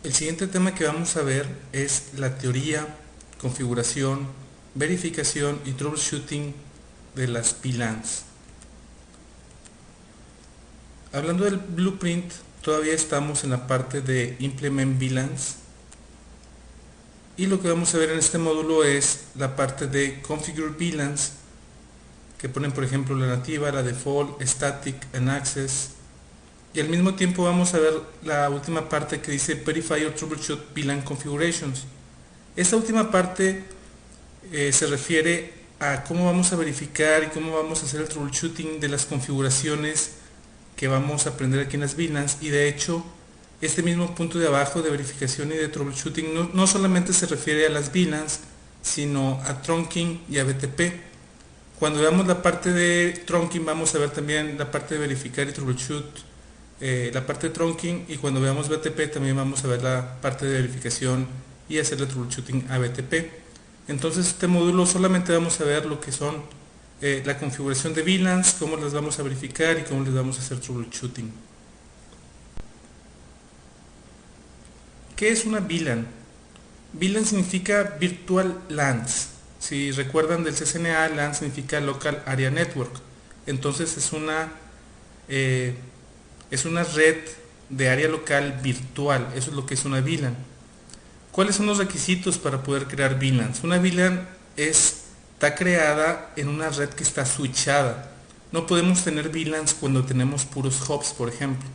El siguiente tema que vamos a ver es la teoría, configuración, verificación y troubleshooting de las VLANs. Hablando del blueprint, todavía estamos en la parte de Implement VLANs y lo que vamos a ver en este módulo es la parte de Configure VLANs, que ponen por ejemplo la nativa, la default, static and access, y al mismo tiempo vamos a ver la última parte que dice Verify or Troubleshoot VLAN Configurations. Esta última parte se refiere a cómo vamos a verificar y cómo vamos a hacer el troubleshooting de las configuraciones que vamos a aprender aquí en las VLANs, y de hecho este mismo punto de abajo de verificación y de troubleshooting no solamente se refiere a las VLANs, sino a trunking y a BTP. Cuando veamos la parte de trunking vamos a ver también la parte de verificar y troubleshoot, la parte de trunking, y cuando veamos BTP también vamos a ver la parte de verificación y hacerle troubleshooting a BTP. Entonces este módulo solamente vamos a ver lo que son la configuración de VLANs, cómo las vamos a verificar y cómo les vamos a hacer troubleshooting. ¿Qué es una VLAN? VLAN significa Virtual LANs. Si recuerdan del CCNA, LAN significa Local Area Network. Entonces es una red de área local virtual. Eso es lo que es una VLAN. ¿Cuáles son los requisitos para poder crear VLANs? Una VLAN está creada en una red que está switchada. No podemos tener VLANs cuando tenemos puros hubs, por ejemplo.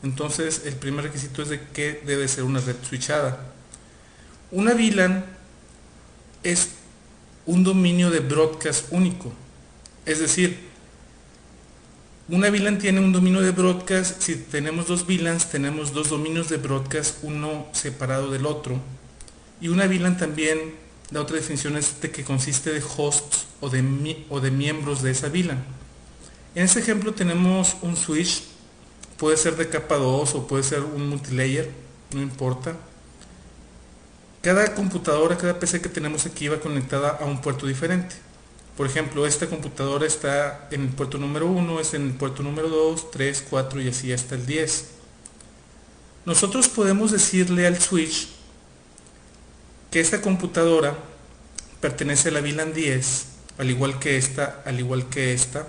Entonces el primer requisito es de que debe ser una red switchada. Una VLAN es un dominio de broadcast único. Es decir, una VLAN tiene un dominio de broadcast. Si tenemos dos VLANs, tenemos dos dominios de broadcast, uno separado del otro. Y una VLAN también, la otra definición es de que consiste de hosts o de miembros de esa VLAN. En este ejemplo tenemos un switch, puede ser de capa 2 o puede ser un multilayer, no importa. Cada computadora, cada PC que tenemos aquí va conectada a un puerto diferente. Por ejemplo, esta computadora está en el puerto número 1, es en el puerto número 2, 3, 4 y así hasta el 10. Nosotros podemos decirle al switch que esta computadora pertenece a la VLAN 10, al igual que esta, al igual que esta,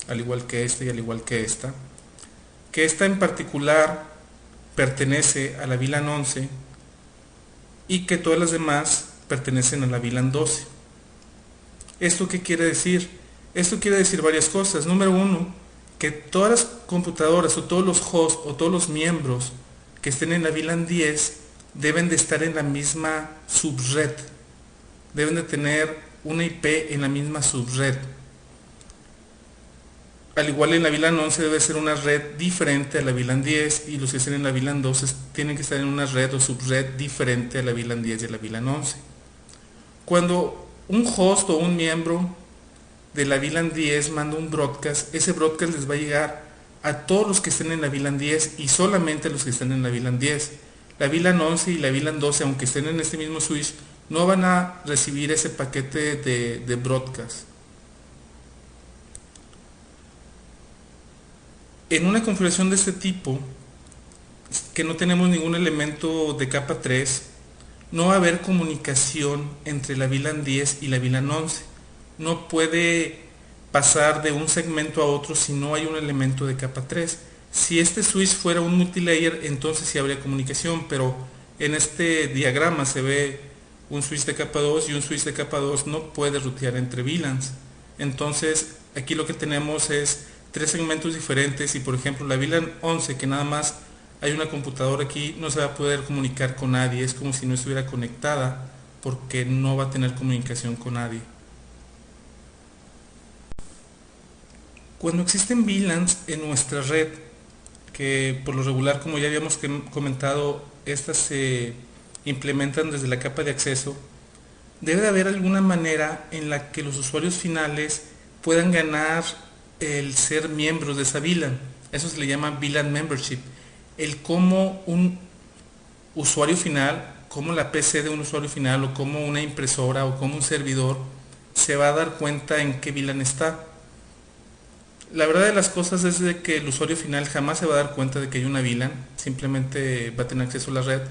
al igual que esta y al igual que esta. Que esta en particular pertenece a la VLAN 11 y que todas las demás pertenecen a la VLAN 12. ¿Esto qué quiere decir? Esto quiere decir varias cosas. Número uno, que todas las computadoras o todos los hosts o todos los miembros que estén en la VLAN 10 deben de estar en la misma subred. Deben de tener una IP en la misma subred. Al igual en la VLAN 11 debe ser una red diferente a la VLAN 10, y los que estén en la VLAN 12 tienen que estar en una red o subred diferente a la VLAN 10 y a la VLAN 11. Cuando un host o un miembro de la VLAN 10 manda un broadcast, ese broadcast les va a llegar a todos los que estén en la VLAN 10 y solamente a los que estén en la VLAN 10. La VLAN 11 y la VLAN 12, aunque estén en este mismo switch, no van a recibir ese paquete de broadcast. En una configuración de este tipo, que no tenemos ningún elemento de capa 3, no va a haber comunicación entre la VLAN 10 y la VLAN 11. No puede pasar de un segmento a otro si no hay un elemento de capa 3. Si este switch fuera un multilayer, entonces sí habría comunicación, pero en este diagrama se ve un switch de capa 2 y un switch de capa 2 no puede rutear entre VLANs. Entonces aquí lo que tenemos es tres segmentos diferentes, y por ejemplo la VLAN 11, que nada más hay una computadora aquí, no se va a poder comunicar con nadie. Es como si no estuviera conectada, porque no va a tener comunicación con nadie. Cuando existen VLANs en nuestra red, que por lo regular, como ya habíamos comentado, estas se implementan desde la capa de acceso, debe de haber alguna manera en la que los usuarios finales puedan ganar el ser miembros de esa VLAN. Eso se le llama VLAN membership. El cómo un usuario final, como la PC de un usuario final, o como una impresora o como un servidor se va a dar cuenta en qué VLAN está. La verdad de las cosas es de que el usuario final jamás se va a dar cuenta de que hay una VLAN, simplemente va a tener acceso a la red.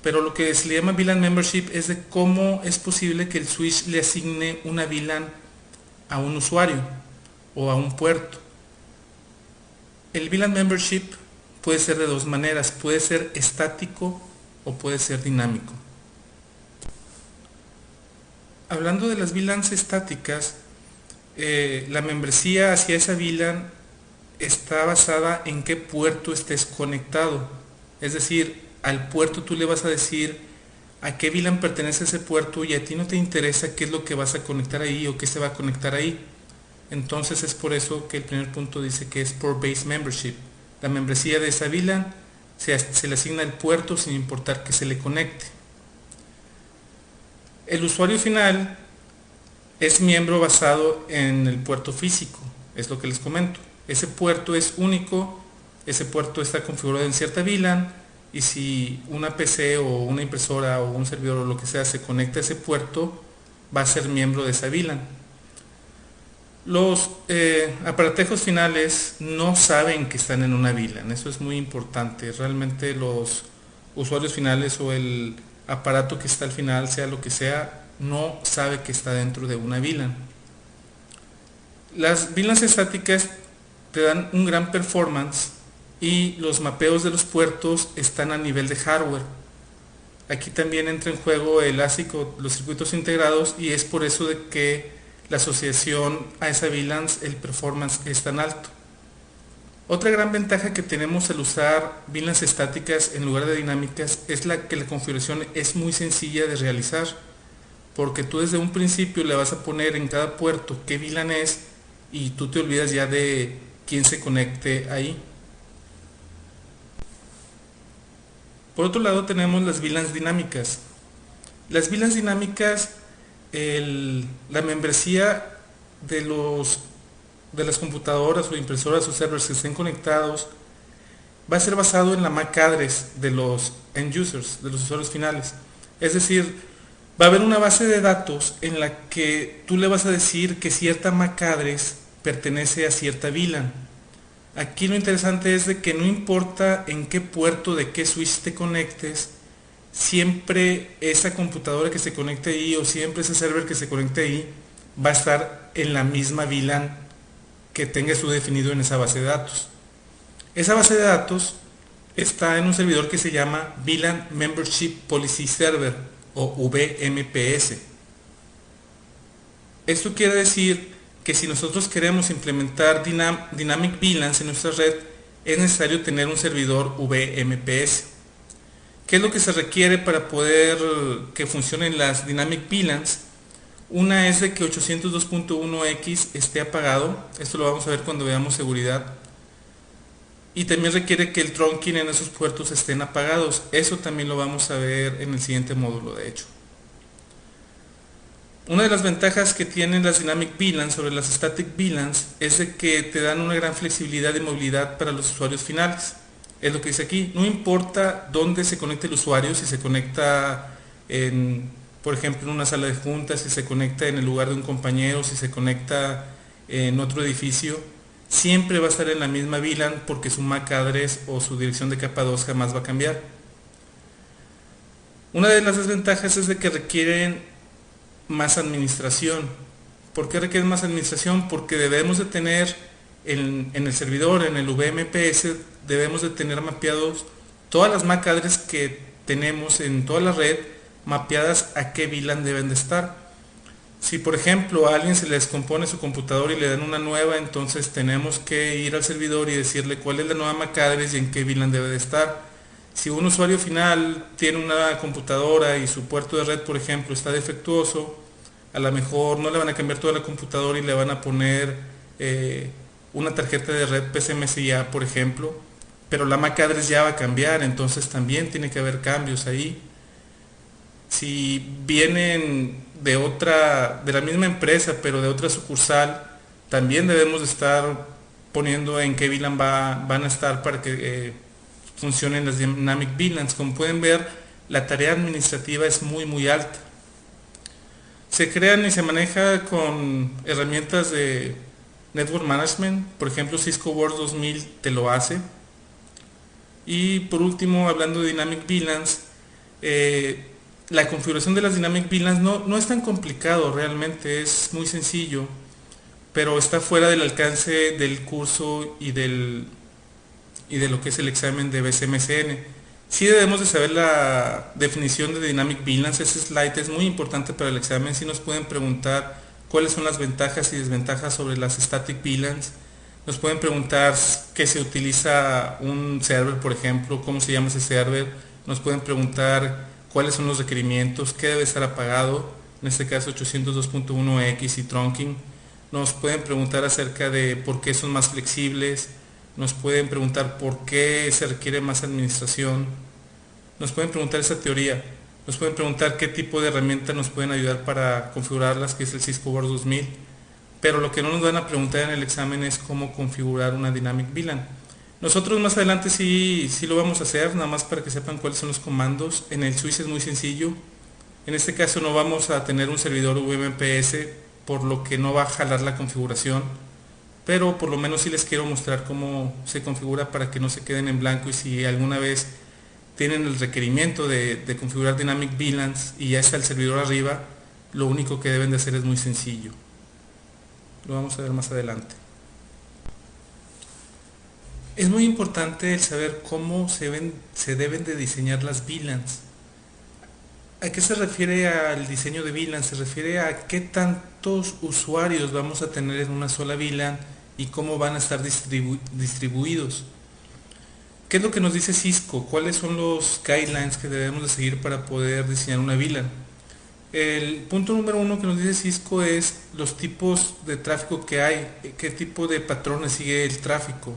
Pero lo que se le llama VLAN Membership es de cómo es posible que el switch le asigne una VLAN a un usuario o a un puerto. El VLAN Membership puede ser de dos maneras, puede ser estático o puede ser dinámico. Hablando de las VLANs estáticas, la membresía hacia esa VLAN está basada en qué puerto estés conectado. Es decir, al puerto tú le vas a decir a qué VLAN pertenece ese puerto y a ti no te interesa qué es lo que vas a conectar ahí o qué se va a conectar ahí. Entonces es por eso que el primer punto dice que es Port Based Membership. La membresía de esa VLAN se le asigna el puerto sin importar que se le conecte. El usuario final es miembro basado en el puerto físico, es lo que les comento. Ese puerto es único, ese puerto está configurado en cierta VLAN y si una PC o una impresora o un servidor o lo que sea se conecta a ese puerto, va a ser miembro de esa VLAN. Los aparatejos finales no saben que están en una VLAN, eso es muy importante. Realmente los usuarios finales o el aparato que está al final, sea lo que sea, no sabe que está dentro de una VLAN. Las VLANs estáticas te dan un gran performance y los mapeos de los puertos están a nivel de hardware. Aquí también entra en juego el ASIC o los circuitos integrados y es por eso de que la asociación a esa VLANs, el performance es tan alto. Otra gran ventaja que tenemos al usar VLANs estáticas en lugar de dinámicas es que la configuración es muy sencilla de realizar, porque tú desde un principio le vas a poner en cada puerto qué VLAN es y tú te olvidas ya de quién se conecte ahí. Por otro lado tenemos las VLANs dinámicas. Las VLANs dinámicas, la membresía de las computadoras o impresoras o servers que estén conectados va a ser basado en la MAC address de los end users, de los usuarios finales. Es decir, va a haber una base de datos en la que tú le vas a decir que cierta MAC address pertenece a cierta VLAN. Aquí lo interesante es de que no importa en qué puerto de qué switch te conectes, siempre esa computadora que se conecte ahí o siempre ese server que se conecte ahí va a estar en la misma VLAN que tengas tú definido en esa base de datos. Esa base de datos está en un servidor que se llama VLAN Membership Policy Server o VMPS. Esto quiere decir que si nosotros queremos implementar Dynamic VLANs en nuestra red, es necesario tener un servidor VMPS. ¿Qué es lo que se requiere para poder que funcionen las Dynamic VLANs? Una es de que 802.1x esté apagado, esto lo vamos a ver cuando veamos seguridad. Y también requiere que el trunking en esos puertos estén apagados, eso también lo vamos a ver en el siguiente módulo de hecho. Una de las ventajas que tienen las Dynamic VLANs sobre las Static VLANs es de que te dan una gran flexibilidad y movilidad para los usuarios finales. Es lo que dice aquí, no importa dónde se conecte el usuario, si se conecta por ejemplo en una sala de juntas, si se conecta en el lugar de un compañero, si se conecta en otro edificio, siempre va a estar en la misma VLAN porque su MAC address o su dirección de capa 2 jamás va a cambiar. Una de las desventajas es de que requieren más administración. ¿Por qué requieren más administración? Porque debemos de tener en el servidor, en el VMPS, debemos de tener mapeados todas las MAC address que tenemos en toda la red, mapeadas a qué VLAN deben de estar. Si por ejemplo a alguien se le descompone su computadora y le dan una nueva, entonces tenemos que ir al servidor y decirle cuál es la nueva MAC address y en qué VLAN debe de estar. Si un usuario final tiene una computadora y su puerto de red, por ejemplo, está defectuoso, a lo mejor no le van a cambiar toda la computadora y le van a poner una tarjeta de red PCMSIA, por ejemplo, pero la MAC address ya va a cambiar, entonces también tiene que haber cambios ahí. Si vienen de la misma empresa, pero de otra sucursal, también debemos de estar poniendo en qué VLAN van a estar para que funcionen las Dynamic VLANs. Como pueden ver, la tarea administrativa es muy alta. Se crean y se maneja con herramientas de Network Management, por ejemplo Cisco Word 2000 te lo hace. Y por último, hablando de Dynamic VLANs, la configuración de las Dynamic VLANs no es tan complicado realmente, es muy sencillo, pero está fuera del alcance del curso y de lo que es el examen de BCMCN. Sí debemos de saber la definición de Dynamic VLANs, ese slide es muy importante para el examen, si nos pueden preguntar cuáles son las ventajas y desventajas sobre las Static VLANs, nos pueden preguntar qué se utiliza un server, por ejemplo, cómo se llama ese server, nos pueden preguntar cuáles son los requerimientos, qué debe estar apagado, en este caso 802.1x y trunking, nos pueden preguntar acerca de por qué son más flexibles, nos pueden preguntar por qué se requiere más administración, nos pueden preguntar esa teoría, nos pueden preguntar qué tipo de herramienta nos pueden ayudar para configurarlas, que es el Cisco Word 2000, pero lo que no nos van a preguntar en el examen es cómo configurar una Dynamic VLAN. Nosotros más adelante sí lo vamos a hacer, nada más para que sepan cuáles son los comandos. En el switch es muy sencillo. En este caso no vamos a tener un servidor VMPS, por lo que no va a jalar la configuración, pero por lo menos sí les quiero mostrar cómo se configura para que no se queden en blanco, y si alguna vez tienen el requerimiento de configurar Dynamic VLANs y ya está el servidor arriba, lo único que deben de hacer es muy sencillo. Lo vamos a ver más adelante. Es muy importante el saber cómo se deben de diseñar las VLANs. ¿A qué se refiere al diseño de VLAN? Se refiere a qué tantos usuarios vamos a tener en una sola VLAN y cómo van a estar distribuidos. ¿Qué es lo que nos dice Cisco? ¿Cuáles son los guidelines que debemos de seguir para poder diseñar una VLAN? El punto número uno que nos dice Cisco es los tipos de tráfico que hay, qué tipo de patrones sigue el tráfico,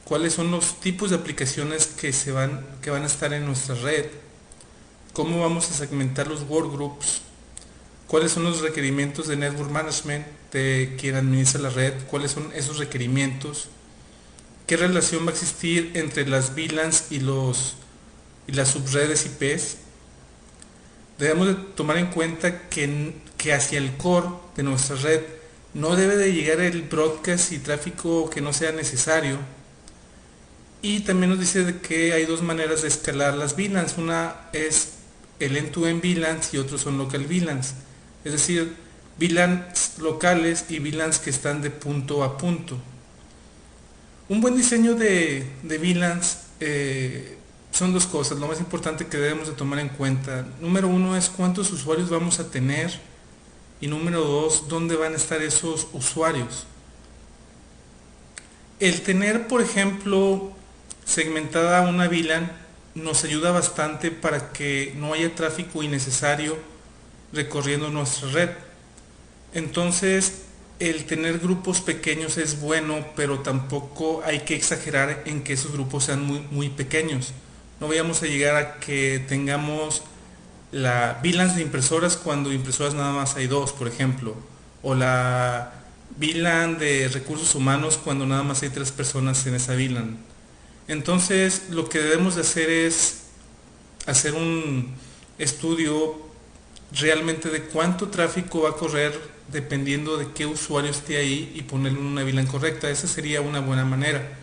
cuáles son los tipos de aplicaciones que van a estar en nuestra red, cómo vamos a segmentar los workgroups, cuáles son los requerimientos de Network Management de quien administra la red, cuáles son esos requerimientos, qué relación va a existir entre las VLANs y las subredes IPs. Debemos de tomar en cuenta que hacia el core de nuestra red no debe de llegar el broadcast y tráfico que no sea necesario. Y también nos dice de que hay dos maneras de escalar las VLANs. Una es el end-to-end VLANs y otros son local VLANs. Es decir, VLANs locales y VLANs que están de punto a punto. Un buen diseño de VLANs son dos cosas, lo más importante que debemos de tomar en cuenta. Número uno es cuántos usuarios vamos a tener, y número dos, dónde van a estar esos usuarios. El tener, por ejemplo, segmentada una VLAN nos ayuda bastante para que no haya tráfico innecesario recorriendo nuestra red. Entonces, el tener grupos pequeños es bueno, pero tampoco hay que exagerar en que esos grupos sean muy pequeños. No vayamos a llegar a que tengamos la VLANs de impresoras cuando impresoras nada más hay dos, por ejemplo, o la VLAN de recursos humanos cuando nada más hay 3 personas en esa VLAN. Entonces lo que debemos de hacer es hacer un estudio realmente de cuánto tráfico va a correr dependiendo de qué usuario esté ahí y ponerlo en una VLAN correcta. Esa sería una buena manera.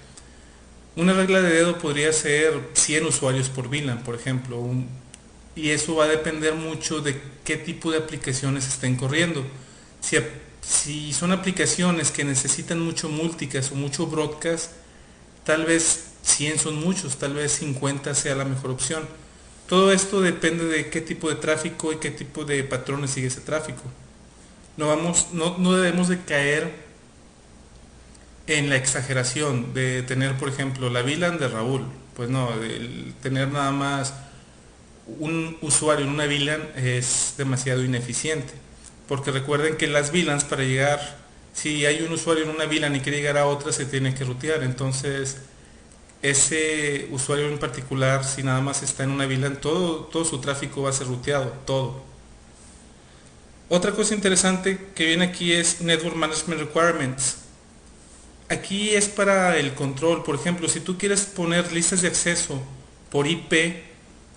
Una regla de dedo podría ser 100 usuarios por VLAN, por ejemplo, y eso va a depender mucho de qué tipo de aplicaciones estén corriendo. Si son aplicaciones que necesitan mucho multicast o mucho broadcast, tal vez 100 son muchos, tal vez 50 sea la mejor opción. Todo esto depende de qué tipo de tráfico y qué tipo de patrones sigue ese tráfico. No debemos de caer en la exageración de tener, por ejemplo, la VLAN de Raúl. Pues no, el tener nada más un usuario en una VLAN es demasiado ineficiente, porque recuerden que las VLANs, para llegar, si hay un usuario en una VLAN y quiere llegar a otra, se tiene que rutear. Entonces ese usuario en particular, si nada más está en una VLAN, todo su tráfico va a ser ruteado, todo. Otra cosa interesante que viene aquí es Network Management Requirements. Aquí es para el control. Por ejemplo, si tú quieres poner listas de acceso por IP,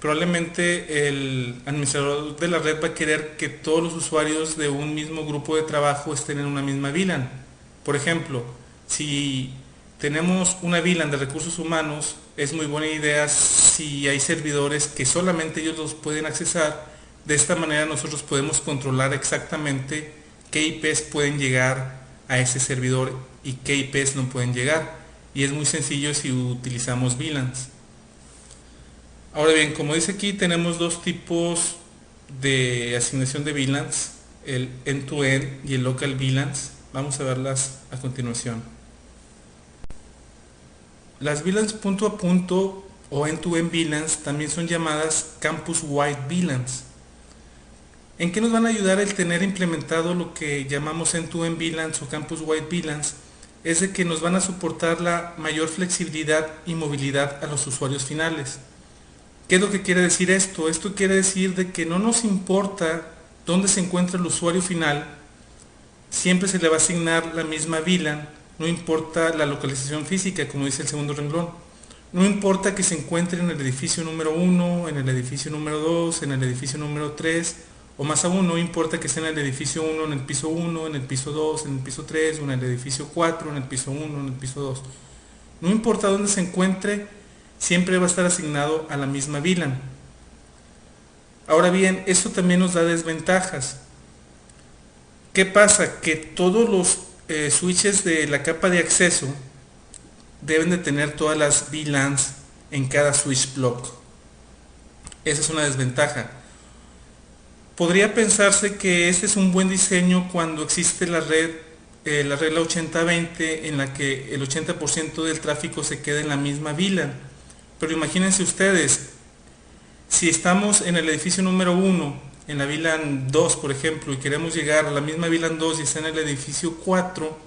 probablemente el administrador de la red va a querer que todos los usuarios de un mismo grupo de trabajo estén en una misma VLAN. Por ejemplo, si tenemos una VLAN de recursos humanos, es muy buena idea si hay servidores que solamente ellos los pueden accesar. De esta manera nosotros podemos controlar exactamente qué IPs pueden llegar a ese servidor y qué IPs no pueden llegar. Y es muy sencillo si utilizamos VLANs. Ahora bien, como dice aquí, tenemos dos tipos de asignación de VLANs, el end-to-end y el local VLANs. Vamos a verlas a continuación. Las VLANs punto a punto o end-to-end VLANs también son llamadas campus-wide VLANs. ¿En qué nos van a ayudar el tener implementado lo que llamamos end-to-end VLANs o campus-wide VLANs? Es de que nos van a soportar la mayor flexibilidad y movilidad a los usuarios finales. ¿Qué es lo que quiere decir esto? Esto quiere decir de que no nos importa dónde se encuentra el usuario final, siempre se le va a asignar la misma VLAN, no importa la localización física, como dice el segundo renglón. No importa que se encuentre en el edificio número 1, en el edificio número 2, en el edificio número 3, o más aún, no importa que esté en el edificio 1, en el piso 1, en el piso 2, en el piso 3, o en el edificio 4, en el piso 1, en el piso 2. No importa dónde se encuentre, siempre va a estar asignado a la misma VLAN. Ahora bien, esto también nos da desventajas. ¿Qué pasa? Que todos los switches de la capa de acceso deben de tener todas las VLANs en cada switch block. Esa es una desventaja. Podría pensarse que este es un buen diseño cuando existe la regla 80-20, en la que el 80% del tráfico se queda en la misma VLAN. Pero imagínense ustedes, si estamos en el edificio número 1, en la VLAN 2 por ejemplo, y queremos llegar a la misma VLAN 2 y está en el edificio 4,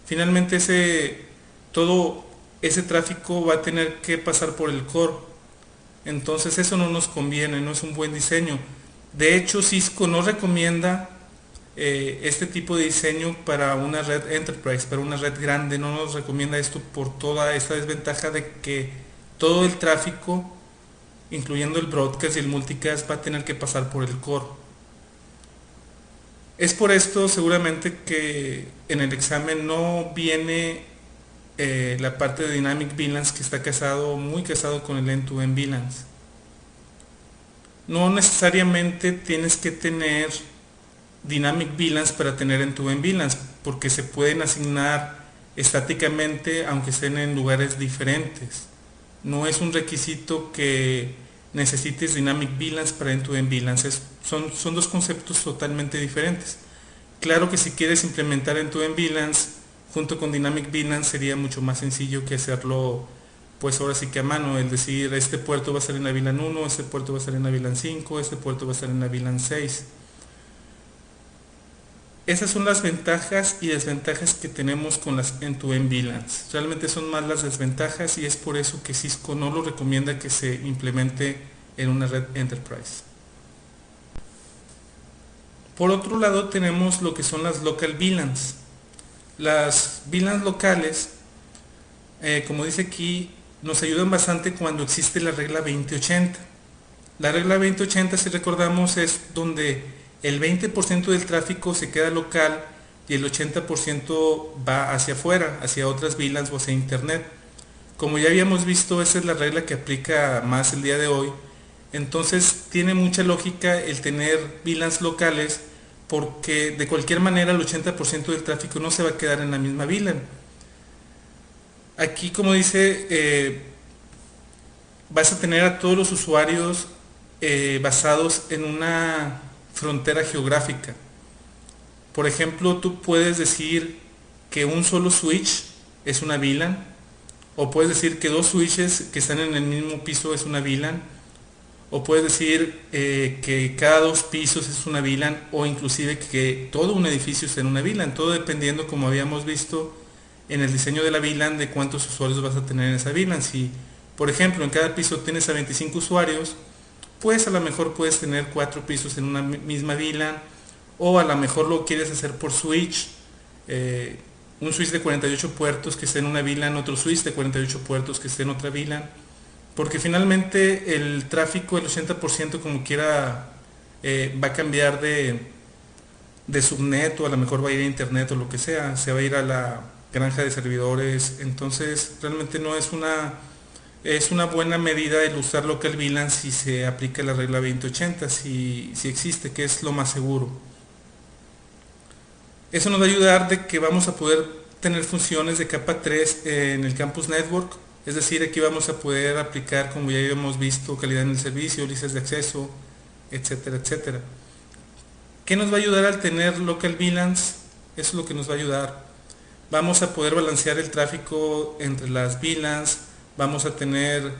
finalmente todo ese tráfico va a tener que pasar por el core. Entonces eso no nos conviene, no es un buen diseño. De hecho, Cisco no recomienda este tipo de diseño para una red enterprise, para una red grande. No nos recomienda esto por toda esta desventaja de que todo el tráfico, incluyendo el broadcast y el multicast, va a tener que pasar por el core. Es por esto seguramente que en el examen no viene la parte de Dynamic VLANs, que está muy casado con el end-to-end VLANs. No necesariamente tienes que tener Dynamic VLANs para tener end-to-end VLANs, porque se pueden asignar estáticamente aunque estén en lugares diferentes. No es un requisito que necesites Dynamic VLANs para end-to-end VLANs. Son dos conceptos totalmente diferentes. Claro que si quieres implementar end-to-end VLANs junto con Dynamic VLANs sería mucho más sencillo que hacerlo, pues ahora sí que a mano, el decir este puerto va a estar en la VLAN 1, este puerto va a estar en la VLAN 5, este puerto va a estar en la VLAN 6. Esas son las ventajas y desventajas que tenemos con las end-to-end VLANs. Realmente son más las desventajas y es por eso que Cisco no lo recomienda que se implemente en una red enterprise. Por otro lado tenemos lo que son las local VLANs. Las VLANs locales, como dice aquí, nos ayudan bastante cuando existe la regla 2080. La regla 2080, si recordamos, es donde el 20% del tráfico se queda local y el 80% va hacia afuera, hacia otras VLANs o hacia internet. Como ya habíamos visto, esa es la regla que aplica más el día de hoy. Entonces tiene mucha lógica el tener VLANs locales, porque de cualquier manera el 80% del tráfico no se va a quedar en la misma VLAN. Aquí, como dice, vas a tener a todos los usuarios basados en una frontera geográfica. Por ejemplo, tú puedes decir que un solo switch es una VLAN, o puedes decir que dos switches que están en el mismo piso es una VLAN, o puedes decir que cada dos pisos es una VLAN, o inclusive que todo un edificio está en una VLAN, todo dependiendo, como habíamos visto en el diseño de la VLAN, de cuántos usuarios vas a tener en esa VLAN. Si, por ejemplo, en cada piso tienes a 25 usuarios, pues a lo mejor puedes tener 4 pisos en una misma VLAN, o a lo mejor lo quieres hacer por switch, un switch de 48 puertos que esté en una VLAN, otro switch de 48 puertos que esté en otra VLAN, porque finalmente el tráfico, el 80% como quiera, va a cambiar de de subnet, o a lo mejor va a ir a internet o lo que sea, se va a ir a la granja de servidores. Entonces realmente no es una buena medida el usar local VLAN si se aplica la regla 2080, si existe, que es lo más seguro. Eso nos va a ayudar de que vamos a poder tener funciones de capa 3 en el Campus Network, es decir, aquí vamos a poder aplicar, como ya habíamos visto, calidad en el servicio, listas de acceso, etcétera, etcétera. ¿Qué nos va a ayudar al tener local VLANs? Eso es lo que nos va a ayudar. Vamos a poder balancear el tráfico entre las VLANs, vamos a tener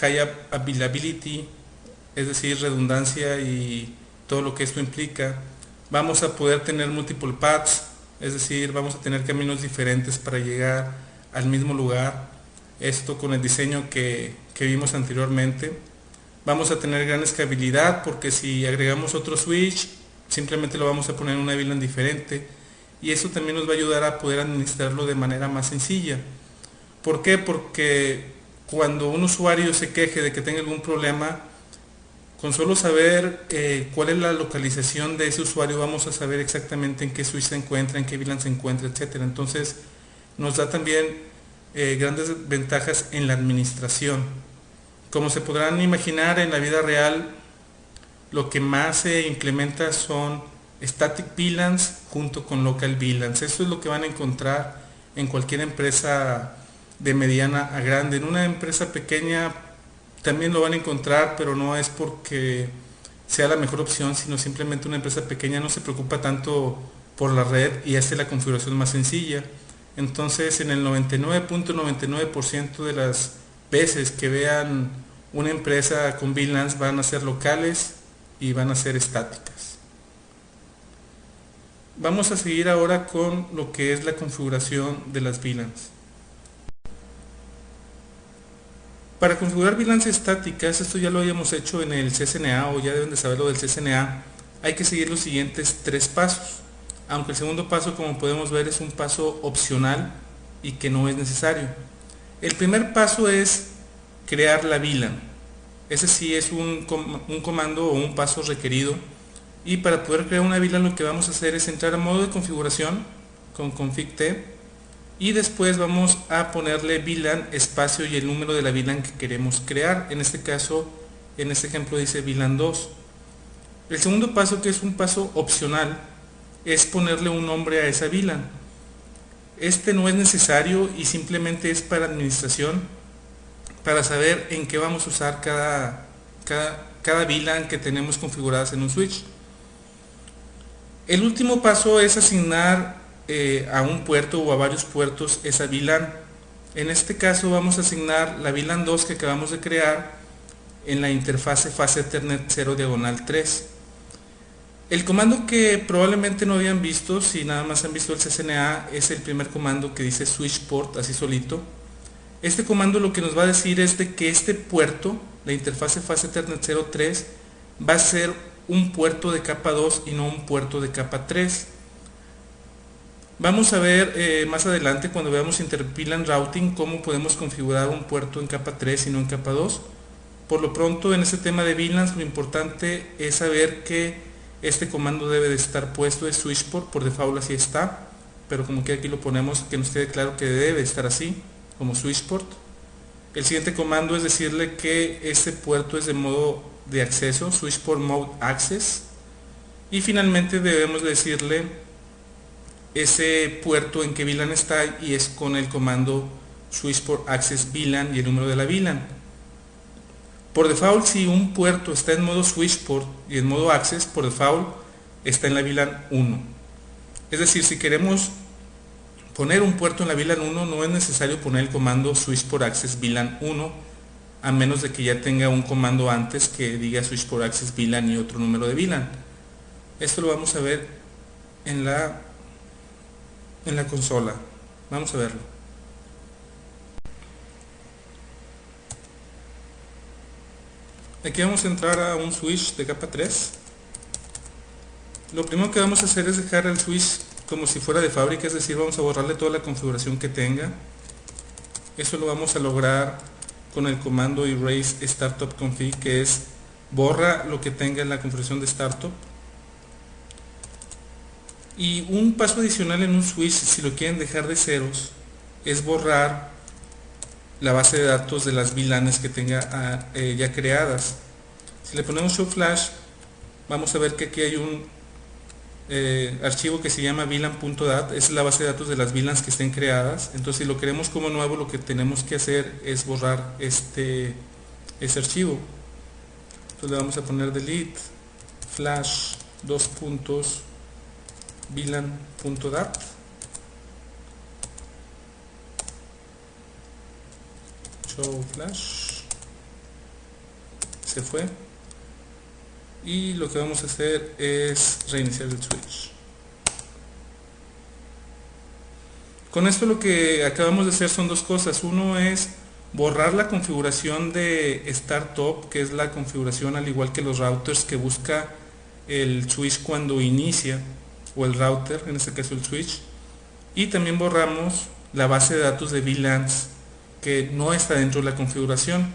high availability, es decir, redundancia y todo lo que esto implica. Vamos a poder tener multiple paths, es decir, vamos a tener caminos diferentes para llegar al mismo lugar. Esto con el diseño que vimos anteriormente. Vamos a tener gran escalabilidad porque si agregamos otro switch, simplemente lo vamos a poner en una VLAN diferente. Y eso también nos va a ayudar a poder administrarlo de manera más sencilla. ¿Por qué? Porque cuando un usuario se queje de que tenga algún problema, con solo saber cuál es la localización de ese usuario, vamos a saber exactamente en qué switch se encuentra, en qué VLAN se encuentra, etc. Entonces nos da también grandes ventajas en la administración. Como se podrán imaginar, en la vida real lo que más se implementa son static VLANs junto con local VLANs. Eso es lo que van a encontrar en cualquier empresa de mediana a grande. En una empresa pequeña también lo van a encontrar, pero no es porque sea la mejor opción, sino simplemente una empresa pequeña no se preocupa tanto por la red y hace la configuración más sencilla. Entonces, en el 99.99% de las veces que vean una empresa con VLANs van a ser locales y van a ser estáticas. Vamos a seguir ahora con lo que es la configuración de las VLANs. Para configurar VLANs estáticas, esto ya lo habíamos hecho en el CCNA, o ya deben de saberlo del CCNA, hay que seguir los siguientes 3 pasos. Aunque el segundo paso, como podemos ver, es un paso opcional y que no es necesario. El primer paso es crear la VLAN. Ese sí es un comando o un paso requerido. Y para poder crear una VLAN lo que vamos a hacer es entrar a modo de configuración con config-t y después vamos a ponerle VLAN espacio y el número de la VLAN que queremos crear. En este caso, en este ejemplo dice VLAN 2. El segundo paso, que es un paso opcional, es ponerle un nombre a esa VLAN. Este no es necesario y simplemente es para administración, para saber en qué vamos a usar cada VLAN que tenemos configuradas en un switch. El último paso es asignar a un puerto o a varios puertos esa VLAN. En este caso vamos a asignar la VLAN 2 que acabamos de crear en la interfase fase Ethernet 0/3. El comando que probablemente no habían visto, si nada más han visto el CCNA, es el primer comando que dice switch port, así solito. Este comando lo que nos va a decir es de que este puerto, la interfase fase Ethernet 03, va a ser un puerto de capa 2 y no un puerto de capa 3. Vamos a ver más adelante, cuando veamos Inter-VLAN Routing, cómo podemos configurar un puerto en capa 3 y no en capa 2. Por lo pronto, en este tema de VLANs, lo importante es saber que este comando debe de estar puesto de switchport, por default así está, pero como que aquí lo ponemos, que nos quede claro que debe estar así, como switchport. El siguiente comando es decirle que este puerto es de modo de acceso, switchport mode access, y finalmente debemos decirle ese puerto en que VLAN está, y es con el comando switchport access VLAN y el número de la VLAN. Por default, si un puerto está en modo switchport y en modo access, por default está en la VLAN 1. Es decir, si queremos poner un puerto en la VLAN 1, no es necesario poner el comando switchport access VLAN 1, a menos de que ya tenga un comando antes que diga switchport access VLAN y otro número de VLAN. Esto lo vamos a ver en la consola. Vamos a verlo. Aquí vamos a entrar a un switch de capa 3. Lo primero que vamos a hacer es dejar el switch como si fuera de fábrica, es decir, vamos a borrarle toda la configuración que tenga. Eso lo vamos a lograr con el comando erase startup config, que es borra lo que tenga en la configuración de startup. Y un paso adicional en un switch, si lo quieren dejar de ceros, es borrar la base de datos de las VLANs que tenga ya creadas. Si le ponemos show flash, vamos a ver que aquí hay un archivo que se llama VLAN.dat, es la base de datos de las VLANs que estén creadas. Entonces, si lo queremos como nuevo, lo que tenemos que hacer es borrar ese archivo. Entonces le vamos a poner delete flash VLAN.dat, show flash, se fue, y lo que vamos a hacer es reiniciar el switch. Con esto lo que acabamos de hacer son dos cosas. Uno es borrar la configuración de Startup, que es la configuración al igual que los routers que busca el switch cuando inicia, o el router, en este caso el switch. Y también borramos la base de datos de VLANs que no está dentro de la configuración.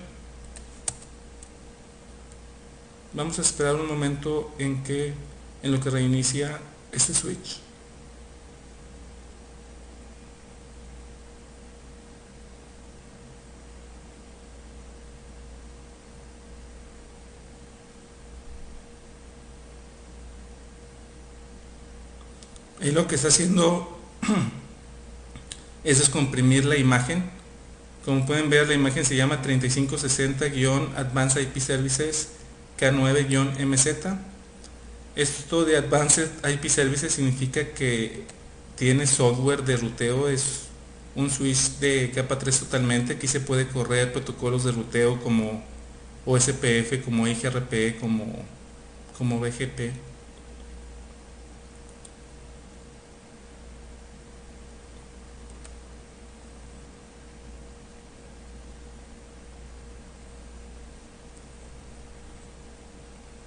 Vamos a esperar un momento en lo que reinicia este switch. Y lo que está haciendo es descomprimir la imagen. Como pueden ver, la imagen se llama 3560-Advanced IP Services K9-MZ. Esto de Advanced IP Services significa que tiene software de ruteo, es un switch de capa 3 totalmente. Aquí se puede correr protocolos de ruteo como OSPF, como IGRP, como BGP.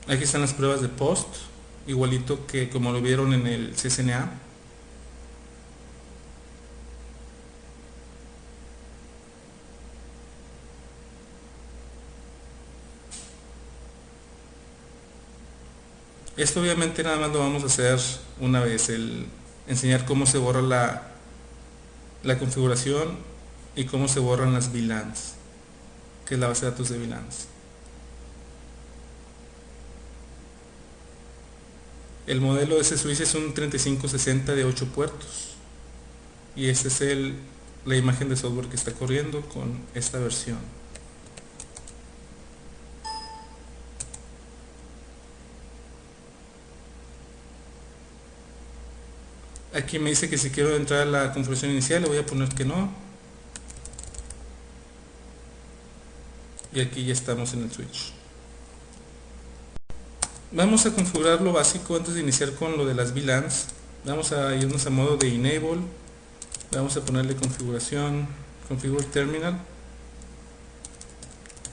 Aquí están las pruebas de post, igualito que como lo vieron en el CCNA. Esto obviamente nada más lo vamos a hacer una vez, el enseñar cómo se borra la configuración y cómo se borran las VLANs, que es la base de datos de VLANs. El modelo de ese switch es un 3560 de 8 puertos, y esta es la imagen de software que está corriendo con esta versión. Aquí me dice que si quiero entrar a la configuración inicial, le voy a poner que no, y aquí ya estamos en el switch. Vamos a configurar lo básico antes de iniciar con lo de las VLANs. Vamos a irnos a modo de Enable. Vamos a ponerle configuración, Configure Terminal,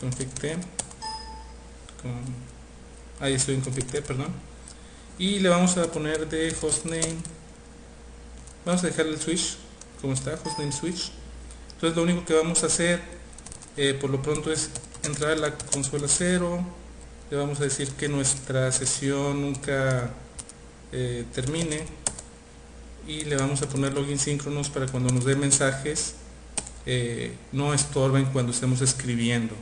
config T. Ahí estoy en config T, perdón. Y le vamos a poner de hostname. Vamos a dejar el switch como está, hostname switch. Entonces lo único que vamos a hacer por lo pronto es entrar a la consola 0. Le vamos a decir que nuestra sesión nunca termine, y le vamos a poner login síncronos para cuando nos dé mensajes no estorben cuando estemos escribiendo,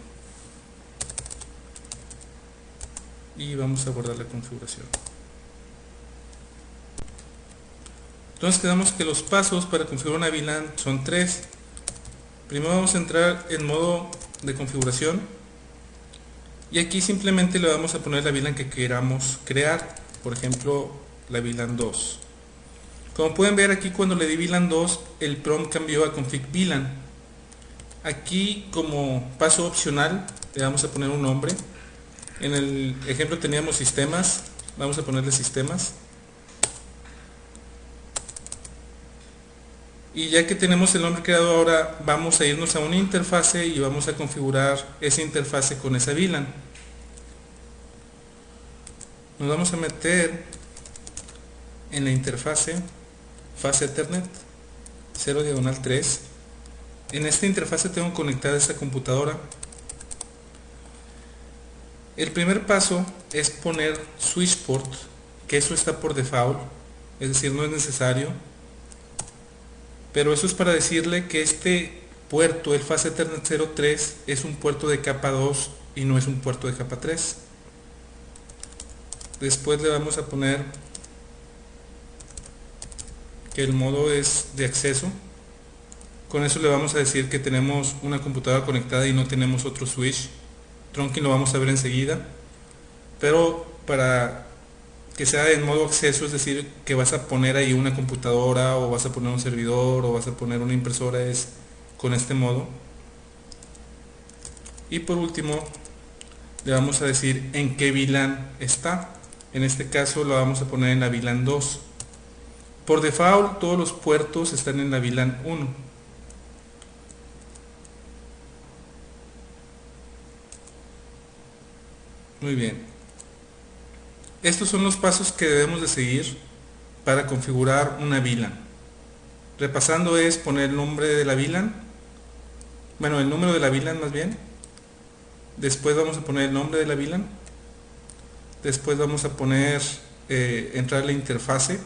y vamos a guardar la configuración. Entonces quedamos que los pasos para configurar una VLAN son 3. Primero vamos a entrar en modo de configuración, y aquí simplemente le vamos a poner la VLAN que queramos crear, por ejemplo la VLAN 2. Como pueden ver aquí, cuando le di VLAN 2, el prompt cambió a config VLAN. Aquí como paso opcional le vamos a poner un nombre. En el ejemplo teníamos sistemas, vamos a ponerle sistemas. Y ya que tenemos el nombre creado, ahora vamos a irnos a una interfase y vamos a configurar esa interfase con esa VLAN. Nos vamos a meter en la interfase, fase Ethernet 0/3. En esta interfase tengo conectada esta computadora. El primer paso es poner switch port, que eso está por default. es decir, no es necesario. Pero eso es para decirle que este puerto, el Fast Ethernet 03, es un puerto de capa 2 y no es un puerto de capa 3. Después le vamos a poner que el modo es de acceso. Con eso le vamos a decir que tenemos una computadora conectada y no tenemos otro switch. Trunking lo vamos a ver enseguida. Pero para que sea en modo acceso, es decir, que vas a poner ahí una computadora o vas a poner un servidor o vas a poner una impresora, es con este modo. Y por último le vamos a decir en qué VLAN está. En este caso lo vamos a poner en la VLAN 2. Por default todos los puertos están en la VLAN 1. Muy bien. Estos son los pasos que debemos de seguir para configurar una VLAN. Repasando es poner el nombre de la VLAN, bueno, el número de la VLAN más bien. Después vamos a poner el nombre de la VLAN. Después vamos a poner, entrar la interfase.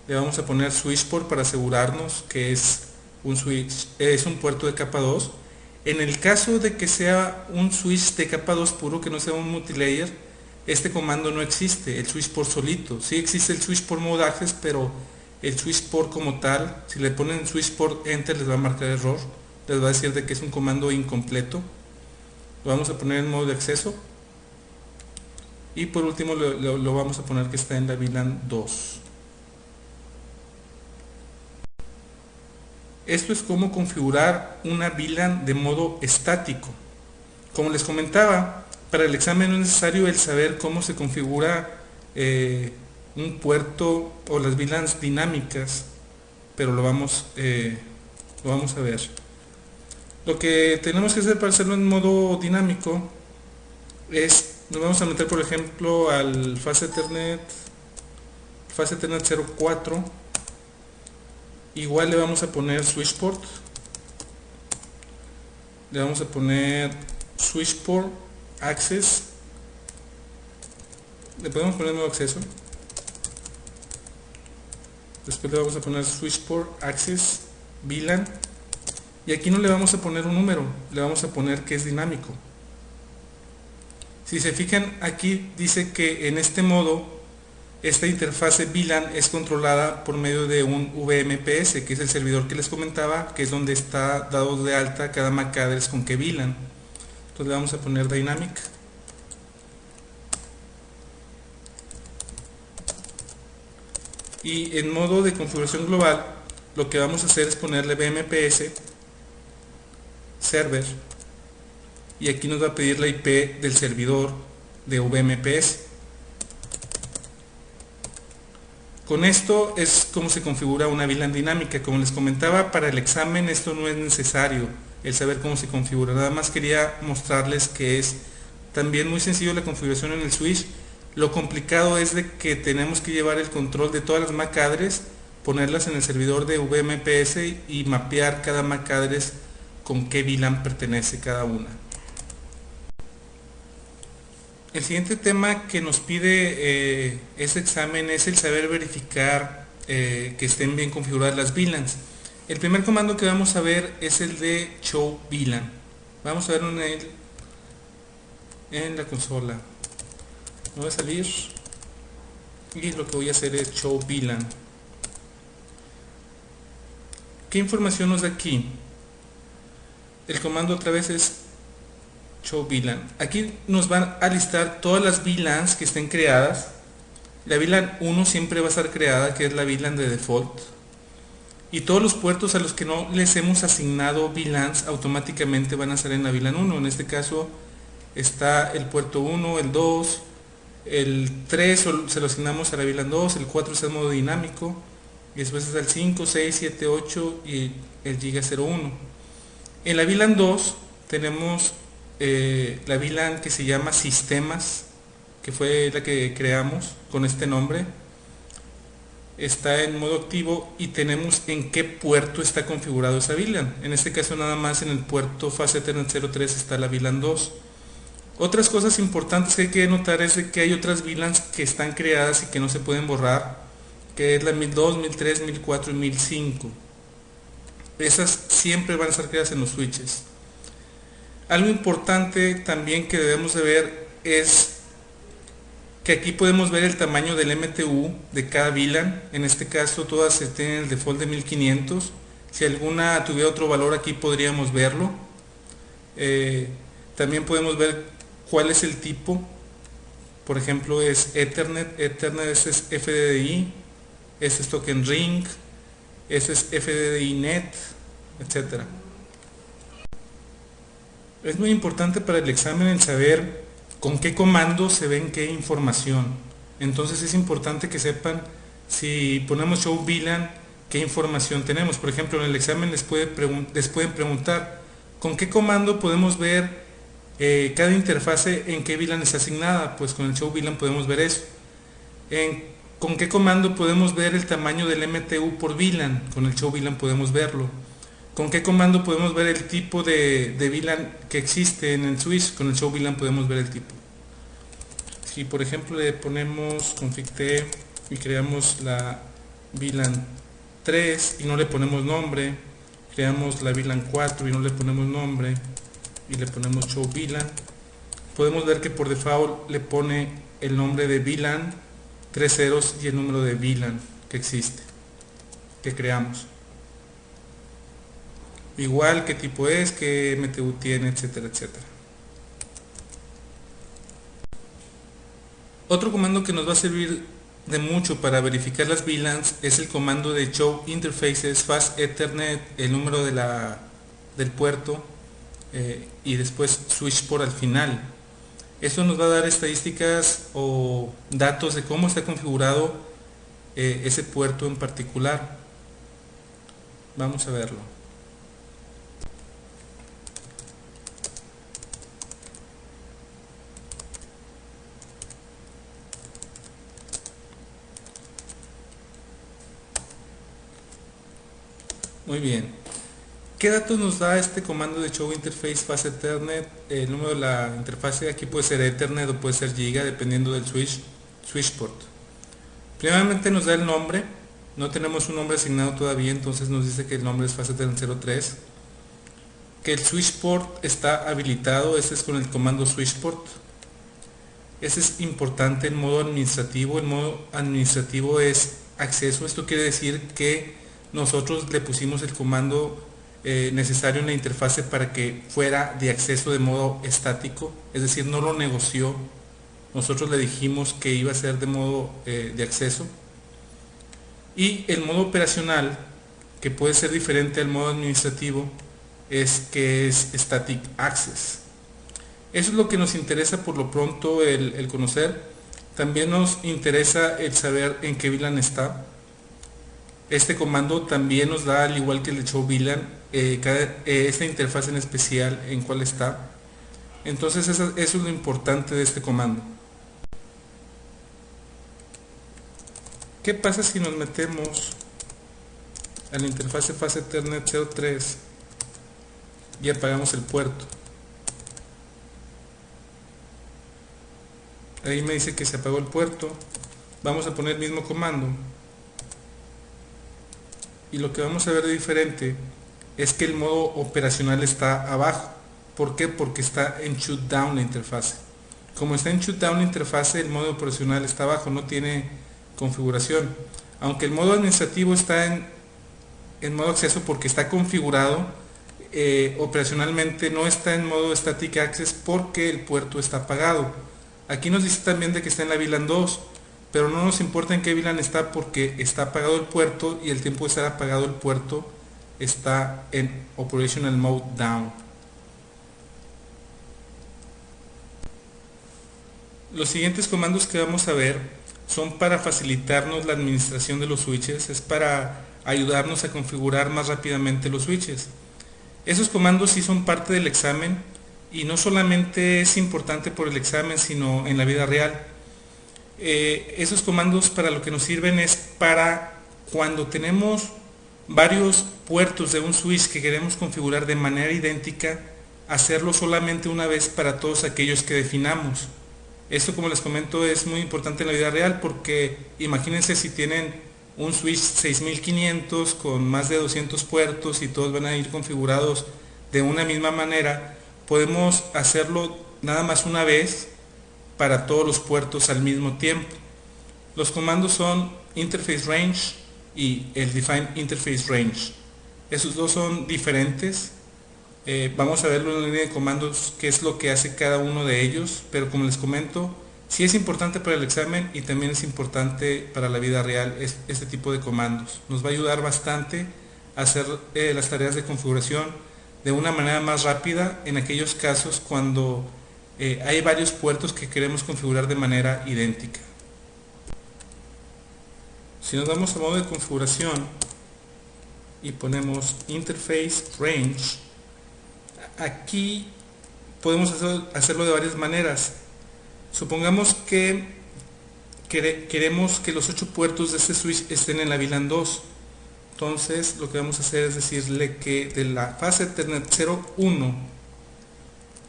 Le vamos a poner switch port para asegurarnos que es un switch, es un puerto de capa 2. En el caso de que sea un switch de capa 2 puro, que no sea un multilayer, este comando no existe, el switch port solito. Sí existe el switch port mode access, pero el switch port como tal, si le ponen switch port enter les va a marcar error, les va a decir de que es un comando incompleto. Lo vamos a poner en modo de acceso y por último lo vamos a poner que está en la VLAN 2. Esto es como configurar una VLAN de modo estático. Como les comentaba, para el examen no es necesario el saber cómo se configura un puerto o las VLANs dinámicas, pero lo vamos a ver. Lo que tenemos que hacer para hacerlo en modo dinámico es, nos vamos a meter por ejemplo al Fast Ethernet 04. Igual le vamos a poner switch port, le vamos a poner switch port access, le podemos poner nuevo acceso, después le vamos a poner switch port access VLAN y aquí no le vamos a poner un número, le vamos a poner que es dinámico. Si se fijan, aquí dice que en este modo esta interfase VLAN es controlada por medio de un VMPS, que es el servidor que les comentaba, que es donde está dado de alta cada MAC address con qué VLAN. Entonces le vamos a poner Dynamic. Y en modo de configuración global, lo que vamos a hacer es ponerle VMPS Server. Y aquí nos va a pedir la IP del servidor de VMPS. Con esto es como se configura una VLAN dinámica. Como les comentaba, para el examen esto no es necesario, el saber cómo se configura. Nada más quería mostrarles que es también muy sencillo la configuración en el switch. Lo complicado es de que tenemos que llevar el control de todas las MAC address, ponerlas en el servidor de VMPS y mapear cada MAC address con qué VLAN pertenece cada una. El siguiente tema que nos pide este examen es el saber verificar que estén bien configuradas las VLANs. El primer comando que vamos a ver es el de show VLAN. Vamos a verlo en la consola. Me va a salir y lo que voy a hacer es show VLAN. ¿Qué información nos da aquí? El comando otra vez es show VLAN. Aquí nos van a listar todas las VLANs que estén creadas. La VLAN 1 siempre va a estar creada, que es la VLAN de default. Y todos los puertos a los que no les hemos asignado VLANs automáticamente van a estar en la VLAN 1. En este caso está el puerto 1, el 2, el 3 se lo asignamos a la VLAN 2, el 4 está en modo dinámico, y después está el 5, 6, 7, 8 y el Giga 01. En la VLAN 2 tenemos la VLAN que se llama sistemas, que fue la que creamos con este nombre. Está en modo activo y tenemos en qué puerto está configurado esa VLAN. En este caso nada más en el puerto Fast Ethernet 03 está la VLAN 2. Otras cosas importantes que hay que notar es de que hay otras VLANs que están creadas y que no se pueden borrar, que es la 1002, 1003, 1004 y 1005. Esas siempre van a estar creadas en los switches. Algo importante también que debemos de ver es que aquí podemos ver el tamaño del MTU de cada VLAN. En este caso todas tienen el default de 1500. Si alguna tuviera otro valor, aquí podríamos verlo. También podemos ver cuál es el tipo. Por ejemplo, es Ethernet. Ethernet es FDDI. Este es Token Ring. Este es FDDI Net, etc. Es muy importante para el examen el saber con qué comando se ven qué información. Entonces es importante que sepan, si ponemos show VLAN, qué información tenemos. Por ejemplo, en el examen les pueden preguntar con qué comando podemos ver cada interfase en qué VLAN está asignada. Pues con el show VLAN podemos ver eso. ¿Con qué comando podemos ver el tamaño del MTU por VLAN? Con el show VLAN podemos verlo. ¿Con qué comando podemos ver el tipo de VLAN que existe en el switch? Con el show VLAN podemos ver el tipo. Si por ejemplo le ponemos config t y creamos la VLAN 3 y no le ponemos nombre, creamos la VLAN 4 y no le ponemos nombre y le ponemos show VLAN, podemos ver que por default le pone el nombre de VLAN, 3 ceros y el número de VLAN que existe, que creamos. Igual qué tipo es, qué MTU tiene, etcétera, etcétera. Otro comando que nos va a servir de mucho para verificar las VLANs es el comando de show interfaces fast ethernet, el número del puerto y después switch port al final. Esto nos va a dar estadísticas o datos de cómo está configurado ese puerto en particular. Vamos a verlo. Muy bien. ¿Qué datos nos da este comando de show interface fast ethernet? El número de la interfase, aquí puede ser ethernet o puede ser giga, dependiendo del switch port. Primeramente nos da el nombre. No tenemos un nombre asignado todavía, entonces nos dice que el nombre es fast ethernet 03. Que el switch port está habilitado, ese es con el comando switch port. Ese es importante en modo administrativo. El modo administrativo es acceso. Esto quiere decir que nosotros le pusimos el comando necesario en la interfase para que fuera de acceso de modo estático, es decir, no lo negoció. Nosotros le dijimos que iba a ser de modo de acceso. Y el modo operacional, que puede ser diferente al modo administrativo, es que es static access. Eso es lo que nos interesa por lo pronto el conocer. También nos interesa el saber en qué VLAN está. Este comando también nos da, al igual que el de show VLAN, esta interfaz en especial en cuál está. Entonces eso es lo importante de este comando. ¿Qué pasa si nos metemos a la interfase fast ethernet 03 y apagamos el puerto? Ahí me dice que se apagó el puerto. Vamos a poner el mismo comando. Y lo que vamos a ver de diferente es que el modo operacional está abajo. ¿Por qué? Porque está en shutdown la interfase. Como está en shutdown la interfase, el modo operacional está abajo, no tiene configuración. Aunque el modo administrativo está en modo acceso porque está configurado, operacionalmente no está en modo static access porque el puerto está apagado. Aquí nos dice también de que está en la VLAN 2. Pero no nos importa en qué VLAN está porque está apagado el puerto y el tiempo de estar apagado el puerto está en Operational Mode Down. Los siguientes comandos que vamos a ver son para facilitarnos la administración de los switches, es para ayudarnos a configurar más rápidamente los switches. Esos comandos sí son parte del examen y no solamente es importante por el examen, sino en la vida real. Esos comandos para lo que nos sirven es para cuando tenemos varios puertos de un switch que queremos configurar de manera idéntica, hacerlo solamente una vez para todos aquellos que definamos. Esto, como les comento, es muy importante en la vida real porque imagínense si tienen un switch 6500 con más de 200 puertos y todos van a ir configurados de una misma manera, podemos hacerlo nada más una vez para todos los puertos al mismo tiempo. Los comandos son interface range y el define interface range. Esos dos son diferentes. Vamos a verlo en la línea de comandos qué es lo que hace cada uno de ellos, pero como les comento, sí es importante para el examen y también es importante para la vida real este tipo de comandos. Nos va a ayudar bastante a hacer las tareas de configuración de una manera más rápida en aquellos casos cuando hay varios puertos que queremos configurar de manera idéntica. Si nos damos a modo de configuración y ponemos interface range, aquí podemos hacerlo de varias maneras. Supongamos que queremos que los 8 puertos de este switch estén en la VLAN 2. Entonces lo que vamos a hacer es decirle que de la fase Ethernet 01,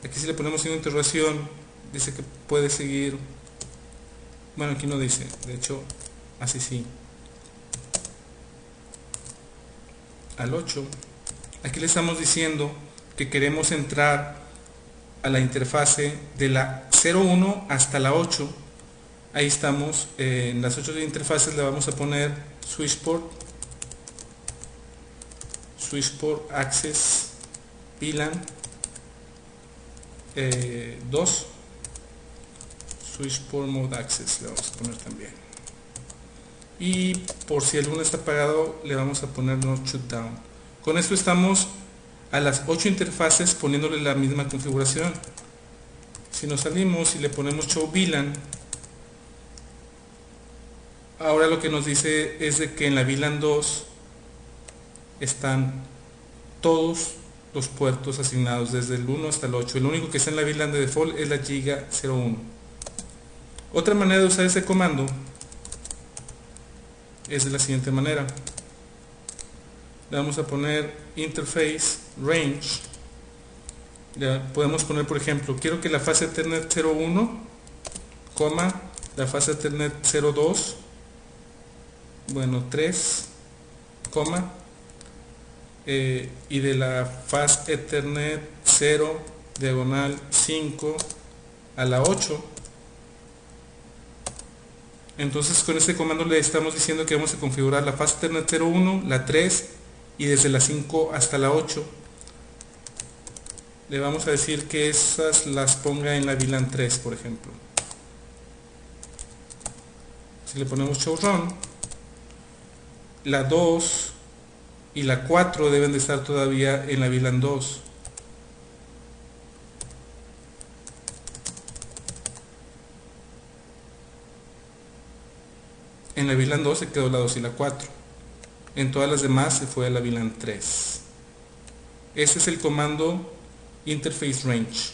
aquí si le ponemos una interrogación, dice que puede seguir, bueno, aquí no dice, de hecho así sí, al 8. Aquí le estamos diciendo que queremos entrar a la interfase de la 01 hasta la 8. Ahí estamos, en las 8 interfaces le vamos a poner switchport access VLAN 2, switchport mode access le vamos a poner también, y por si alguno está apagado le vamos a poner no shutdown. Con esto estamos a las 8 interfaces poniéndole la misma configuración. Si nos salimos y le ponemos show VLAN, ahora lo que nos dice es de que en la VLAN 2 están todos los puertos asignados desde el 1 hasta el 8. El único que está en la VLAN de default es la Giga 01. Otra manera de usar este comando es de la siguiente manera. Le vamos a poner interface range. Le podemos poner, por ejemplo, quiero que la fase Ethernet 01, la fase Ethernet 02, bueno, 3, y de la fase Ethernet 0, diagonal 5 a la 8. Entonces con este comando le estamos diciendo que vamos a configurar la fase Ethernet 01, la 3 y desde la 5 hasta la 8. Le vamos a decir que esas las ponga en la VLAN 3, por ejemplo. Si le ponemos show run, la 2 y la 4 deben de estar todavía en la VLAN 2. En la VLAN 2 se quedó la 2 y la 4. En todas las demás se fue a la VLAN 3. Ese es el comando interface range.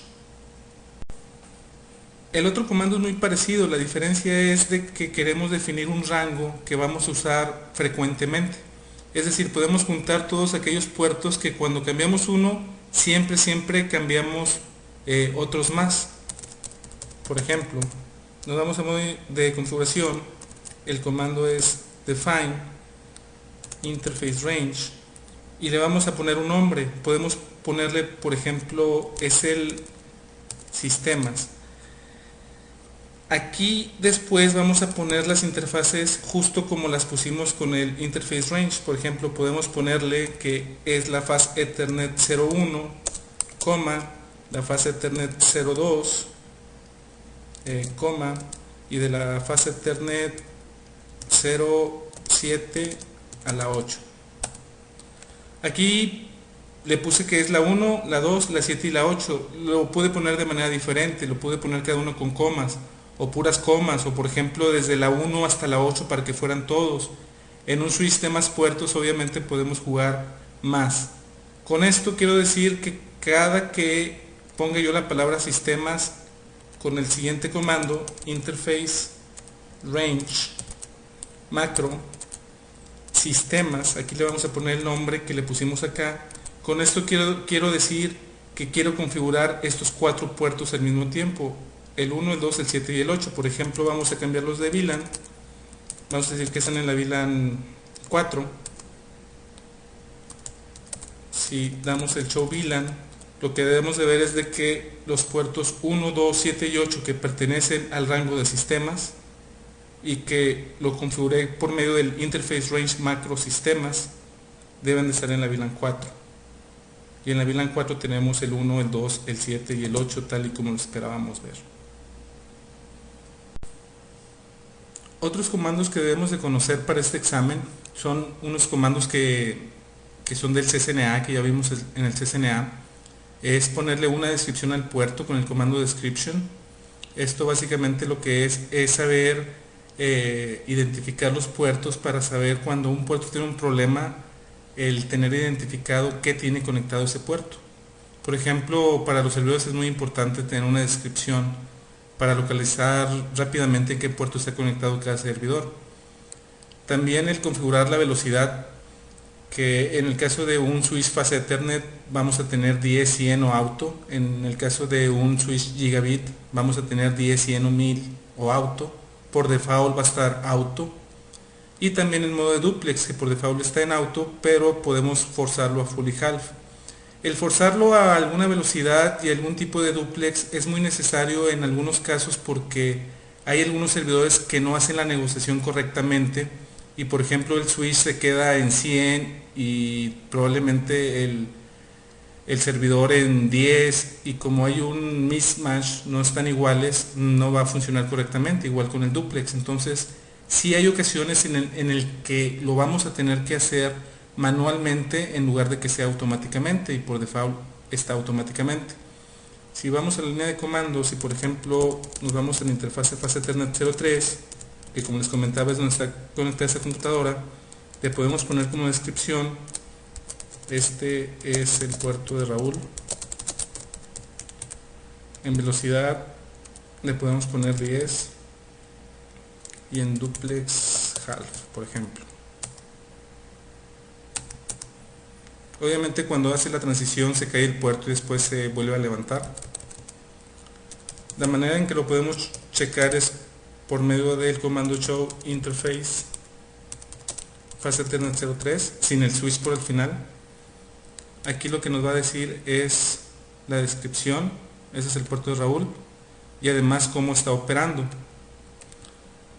El otro comando es muy parecido, la diferencia es de que queremos definir un rango que vamos a usar frecuentemente. Es decir, podemos juntar todos aquellos puertos que cuando cambiamos uno, siempre cambiamos otros más. Por ejemplo, nos damos a modo de configuración, el comando es define interface range y le vamos a poner un nombre. Podemos ponerle, por ejemplo, es el sistemas. Aquí después vamos a poner las interfaces justo como las pusimos con el interface range. Por ejemplo, podemos ponerle que es la fase Ethernet 01, la fase Ethernet 02, y de la fase Ethernet 07 a la 8. Aquí le puse que es la 1, la 2, la 7 y la 8. Lo pude poner de manera diferente, lo pude poner cada uno con comas o puras comas, o por ejemplo desde la 1 hasta la 8 para que fueran todos. En un switch de más puertos obviamente podemos jugar más. Con esto quiero decir que cada que ponga yo la palabra sistemas con el siguiente comando, interface range macro sistemas, aquí le vamos a poner el nombre que le pusimos acá. Con esto quiero decir que quiero configurar estos 4 puertos al mismo tiempo, el 1, el 2, el 7 y el 8. Por ejemplo, vamos a cambiarlos de VLAN vamos a decir que están en la VLAN 4. Si damos el show VLAN, lo que debemos de ver es de que los puertos 1, 2, 7 y 8 que pertenecen al rango de sistemas y que lo configuré por medio del Interface Range Macro Sistemas deben de estar en la VLAN 4. Y en la VLAN 4 tenemos el 1, el 2, el 7 y el 8 tal y como lo esperábamos ver. Otros comandos que debemos de conocer para este examen son unos comandos que son del CCNA, que ya vimos en el CCNA. Es ponerle una descripción al puerto con el comando description. Esto básicamente lo que es saber identificar los puertos para saber cuando un puerto tiene un problema, el tener identificado qué tiene conectado ese puerto. Por ejemplo, para los servidores es muy importante tener una descripción para localizar rápidamente en qué puerto está conectado cada servidor. También el configurar la velocidad, que en el caso de un switch fase Ethernet vamos a tener 10, 100 o auto. En el caso de un switch gigabit vamos a tener 10, 100 o 1000 o auto. Por default va a estar auto. Y también el modo de duplex, que por default está en auto, pero podemos forzarlo a fully half. El forzarlo a alguna velocidad y algún tipo de duplex es muy necesario en algunos casos porque hay algunos servidores que no hacen la negociación correctamente y por ejemplo el switch se queda en 100 y probablemente el servidor en 10 y como hay un mismatch, no están iguales, no va a funcionar correctamente, igual con el duplex. Entonces sí hay ocasiones en el que lo vamos a tener que hacer manualmente en lugar de que sea automáticamente, y por default está automáticamente. Si vamos a la línea de comandos y por ejemplo nos vamos a la interfase fase Ethernet 03, que como les comentaba es donde está conectada esta computadora, le podemos poner como descripción: este es el puerto de Raúl. En velocidad le podemos poner 10 y en duplex half, por ejemplo. Obviamente cuando hace la transición se cae el puerto y después se vuelve a levantar. La manera en que lo podemos checar es por medio del comando show interface fase Ethernet 03 sin el switch por el final. Aquí lo que nos va a decir es la descripción, ese es el puerto de Raúl, y además cómo está operando.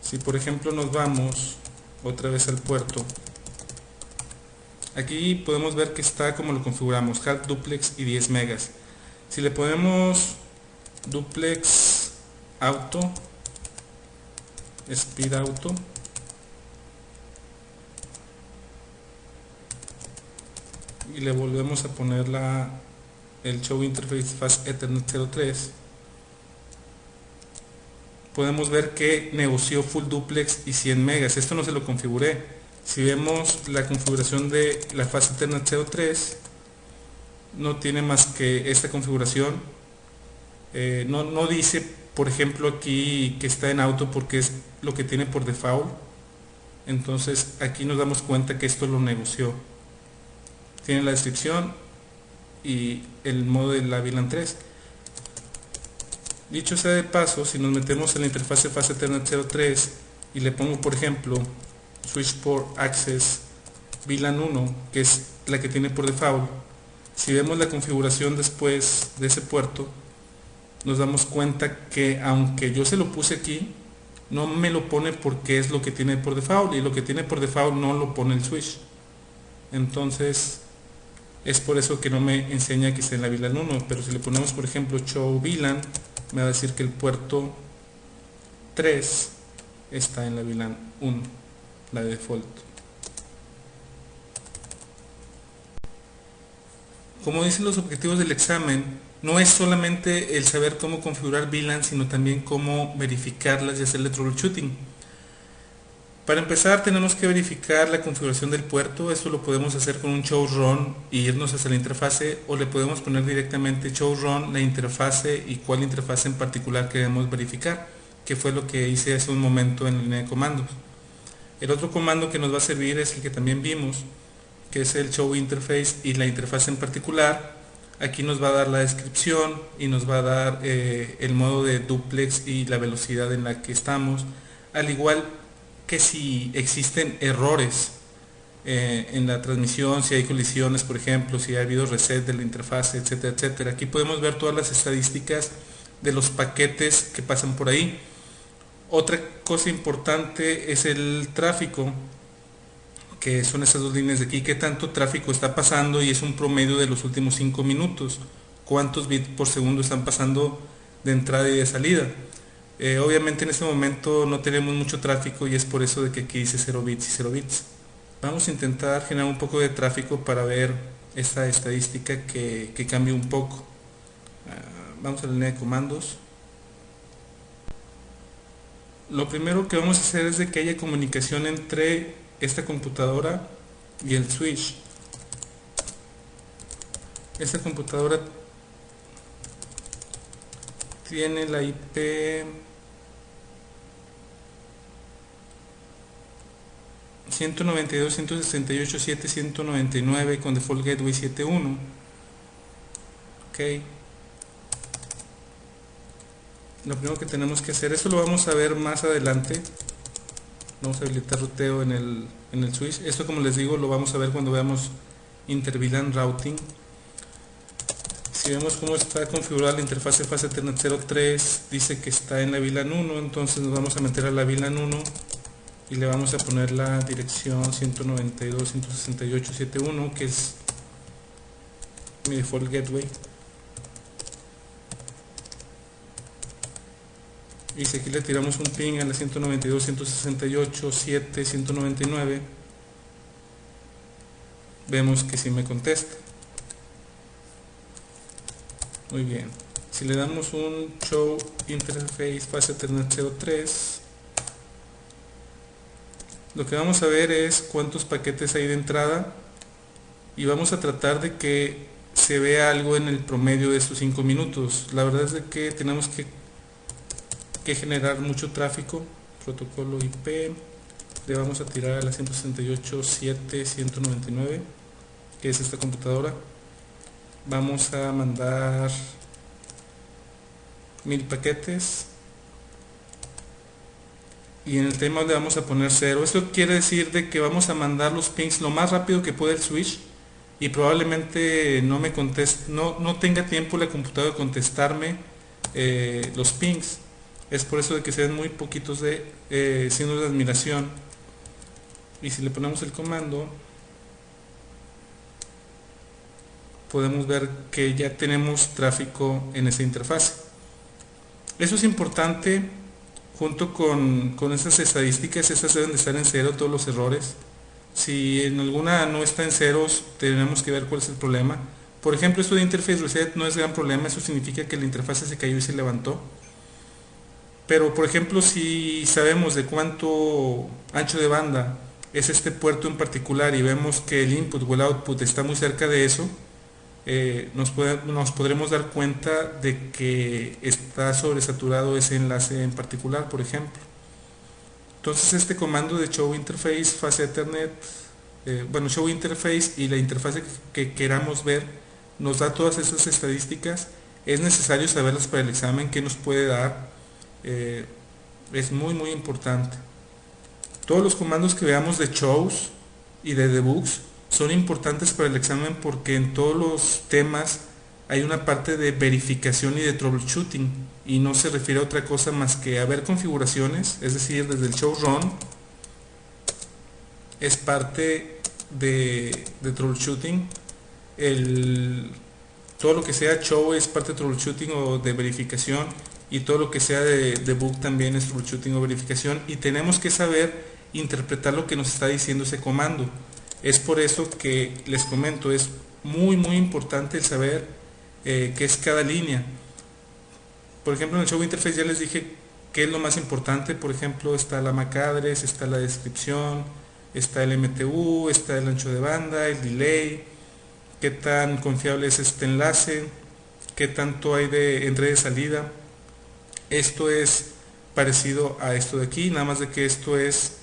Si por ejemplo nos vamos otra vez al puerto, aquí podemos ver que está como lo configuramos: half duplex y 10 megas. Si le ponemos duplex auto, speed auto, y le volvemos a poner el show interface fast Ethernet 03, podemos ver que negoció full duplex y 100 megas. Esto no se lo configuré. Si vemos la configuración de la fase Ethernet 03, no tiene más que esta configuración. No dice, por ejemplo, aquí que está en auto porque es lo que tiene por default. Entonces aquí nos damos cuenta que esto lo negoció. Tiene la descripción y el modo de la VLAN 3. Dicho sea de paso, si nos metemos en la interfase fase Ethernet 03 y le pongo por ejemplo switch port access VLAN 1, que es la que tiene por default, si vemos la configuración después de ese puerto, nos damos cuenta que aunque yo se lo puse aquí, no me lo pone porque es lo que tiene por default, y lo que tiene por default no lo pone el switch. Entonces es por eso que no me enseña que está en la VLAN 1. Pero si le ponemos por ejemplo show VLAN, me va a decir que el puerto 3 está en la VLAN 1, la de default. Como dicen los objetivos del examen, no es solamente el saber cómo configurar VLAN, sino también cómo verificarlas y hacerle troubleshooting. Para empezar tenemos que verificar la configuración del puerto. Esto lo podemos hacer con un show run y irnos hacia la interfase, o le podemos poner directamente show run, la interfase y cuál interfase en particular queremos verificar, que fue lo que hice hace un momento en la línea de comandos. El otro comando que nos va a servir es el que también vimos, que es el show interface y la interfase en particular. Aquí nos va a dar la descripción y nos va a dar el modo de duplex y la velocidad en la que estamos, al igual que si existen errores en la transmisión, si hay colisiones, por ejemplo, si ha habido reset de la interfase, etcétera, etcétera. Aquí podemos ver todas las estadísticas de los paquetes que pasan por ahí. Otra cosa importante es el tráfico, que son estas dos líneas de aquí, qué tanto tráfico está pasando, y es un promedio de los últimos 5 minutos, cuántos bits por segundo están pasando de entrada y de salida. Obviamente en este momento no tenemos mucho tráfico y es por eso de que aquí dice 0 bits y 0 bits. Vamos a intentar generar un poco de tráfico para ver esta estadística que cambie un poco. Vamos a la línea de comandos. Lo primero que vamos a hacer es de que haya comunicación entre esta computadora y el switch. Esta computadora tiene la IP 192.168.7.199 con default gateway 7.1. Ok. Lo primero que tenemos que hacer, esto lo vamos a ver más adelante. Vamos a habilitar ruteo en el switch. Esto, como les digo, lo vamos a ver cuando veamos inter-VLAN routing. Si vemos cómo está configurada la interfase fase Ethernet 03, dice que está en la VLAN 1, entonces nos vamos a meter a la VLAN 1 y le vamos a poner la dirección 192.168.7.1, que es mi default gateway. Y si aquí le tiramos un ping a la 192.168.7.199, vemos que sí me contesta. Muy bien. Si le damos un show interface fase Ethernet 03, lo que vamos a ver es cuántos paquetes hay de entrada, y vamos a tratar de que se vea algo en el promedio de estos 5 minutos. La verdad es de que tenemos que generar mucho tráfico. Protocolo IP le vamos a tirar a la 168.7.199, que es esta computadora. Vamos a mandar 1000 paquetes, y en el tema le vamos a poner 0. Esto quiere decir de que vamos a mandar los pings lo más rápido que puede el switch, y probablemente no me conteste, no tenga tiempo la computadora de contestarme los pings. Es por eso de que se ven muy poquitos de signos de admiración. Y si le ponemos el comando, podemos ver que ya tenemos tráfico en esa interfase. Eso es importante. Junto con estas estadísticas, estas deben de estar en 0, todos los errores. Si en alguna no está en ceros, tenemos que ver cuál es el problema. Por ejemplo, esto de interface reset no es gran problema, eso significa que la interfase se cayó y se levantó. Pero por ejemplo, si sabemos de cuánto ancho de banda es este puerto en particular y vemos que el input o el output está muy cerca de eso, nos podremos dar cuenta de que está sobresaturado ese enlace en particular, por ejemplo. Entonces este comando de show interface fase Ethernet, show interface, y la interfase que queramos ver nos da todas esas estadísticas. Es necesario saberlas para el examen, que nos puede dar. Es muy muy importante. Todos los comandos que veamos de shows y de debugs son importantes para el examen, porque en todos los temas hay una parte de verificación y de troubleshooting, y no se refiere a otra cosa más que a ver configuraciones. Es decir, desde el show run es parte de troubleshooting. Todo lo que sea show es parte de troubleshooting o de verificación, y todo lo que sea de debug también es troubleshooting o verificación, y tenemos que saber interpretar lo que nos está diciendo ese comando. Es por eso que les comento, es muy muy importante el saber qué es cada línea. Por ejemplo, en el show interface ya les dije qué es lo más importante. Por ejemplo, está la MAC address, está la descripción, está el MTU, está el ancho de banda, el delay, qué tan confiable es este enlace, qué tanto hay de entrada y salida. Esto es parecido a esto de aquí, nada más de que esto es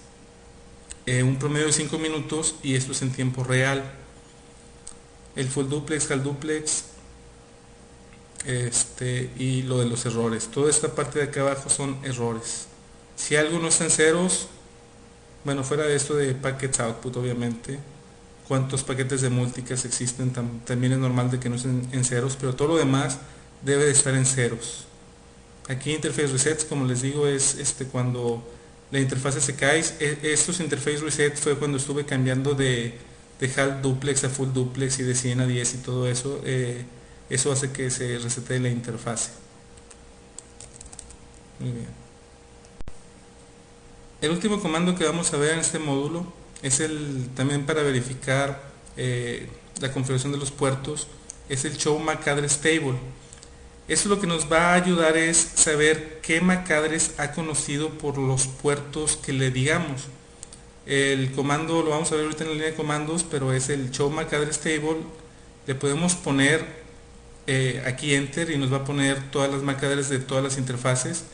un promedio de 5 minutos y esto es en tiempo real. El full duplex, half duplex, y lo de los errores. Toda esta parte de acá abajo son errores. Si algo no está en ceros, Bueno, fuera de esto de packets output, obviamente, cuántos paquetes de multicast existen, también es normal de que no estén en ceros, pero todo lo demás debe de estar en ceros. Aquí interface resets, como les digo, es cuando la interfase se cae. Estos interface resets fue cuando estuve cambiando de half duplex a full duplex y de 100 a 10 y todo eso. Eso hace que se resete la interfase. Muy bien. El último comando que vamos a ver en este módulo es también para verificar la configuración de los puertos, es el show MAC address table. Eso lo que nos va a ayudar es saber qué MAC address ha conocido por los puertos que le digamos. El comando lo vamos a ver ahorita en la línea de comandos, pero es el show MAC address table. Le podemos poner aquí enter y nos va a poner todas las MAC address de todas las interfaces.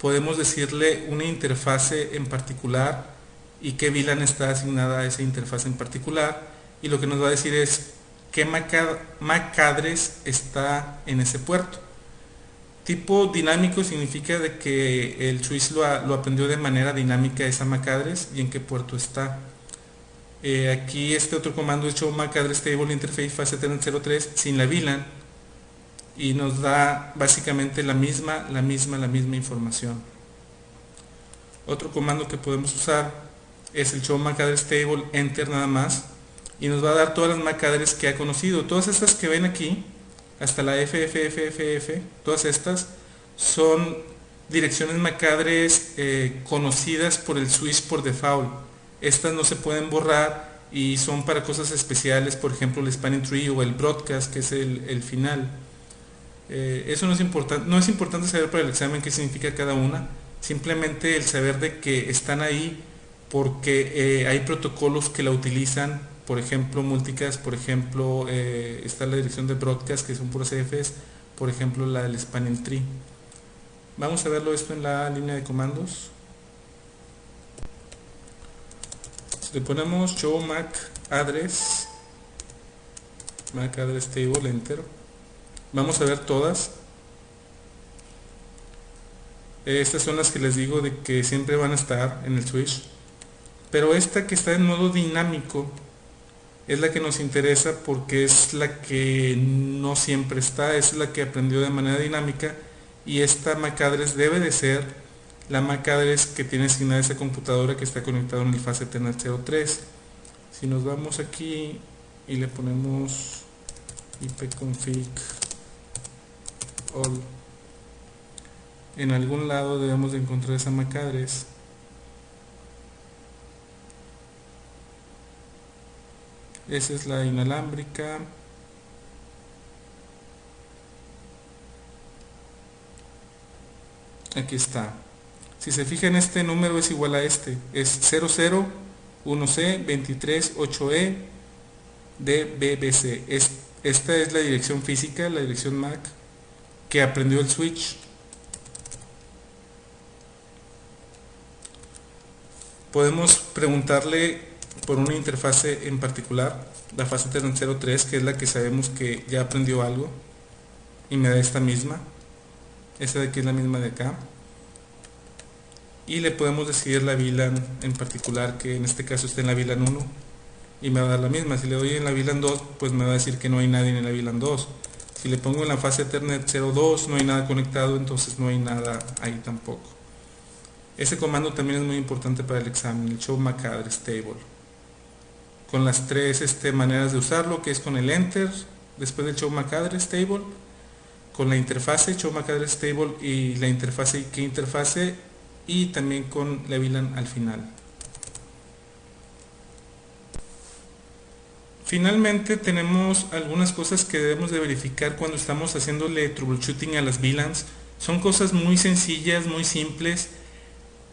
Podemos decirle una interfase en particular y qué VLAN está asignada a esa interfase en particular, y lo que nos va a decir es qué MAC address está en ese puerto. Tipo dinámico significa de que el switch lo aprendió de manera dinámica esa MAC address y en qué puerto está. Aquí este otro comando es show MAC address table interface fase Ethernet 03 sin la VLAN, y nos da básicamente la misma información. Otro comando que podemos usar es el show MAC address table enter nada más, y nos va a dar todas las MAC address que ha conocido. Todas estas que ven aquí, hasta la FFFFF, todas estas son direcciones MAC address conocidas por el switch por default. Estas no se pueden borrar y son para cosas especiales, por ejemplo el spanning tree o el broadcast, que es el final. Eso no es importante saber para el examen qué significa cada una, simplemente el saber de que están ahí porque hay protocolos que la utilizan, por ejemplo multicast, por ejemplo está la dirección de broadcast que son puros Fs, por ejemplo la del spanning tree. Vamos a verlo esto en la línea de comandos. Si le ponemos show MAC address table enter, vamos a ver todas. Estas son las que les digo de que siempre van a estar en el switch, pero esta que está en modo dinámico es la que nos interesa porque es la que no siempre está, es la que aprendió de manera dinámica, y esta MAC address debe de ser la MAC address que tiene asignada esa computadora que está conectada en el fase Ethernet 03. Si nos vamos aquí y le ponemos ipconfig all, en algún lado debemos de encontrar esa MAC address. Esa es la inalámbrica. Aquí está. Si se fijan, este número es igual a este. Es 001C 238E DBBC. Esta es la dirección física, la dirección MAC que aprendió el switch. Podemos preguntarle por una interfase en particular, la fase Ethernet 03, que es la que sabemos que ya aprendió algo, y me da esta misma. Esta de aquí es la misma de acá. Y le podemos decidir la VLAN en particular, que en este caso está en la VLAN 1, y me va a dar la misma. Si le doy en la VLAN 2, pues me va a decir que no hay nadie en la VLAN 2. Si le pongo en la fase Ethernet 02, no hay nada conectado, entonces no hay nada ahí tampoco. Ese comando también es muy importante para el examen, el show MAC address table, con las tres maneras de usarlo, que es con el enter después del show MAC address table, con la interfase show MAC address table y la interfase qué interfase, y también con la VLAN al final. Finalmente tenemos algunas cosas que debemos de verificar cuando estamos haciéndole troubleshooting a las VLANs. Son cosas muy sencillas, muy simples,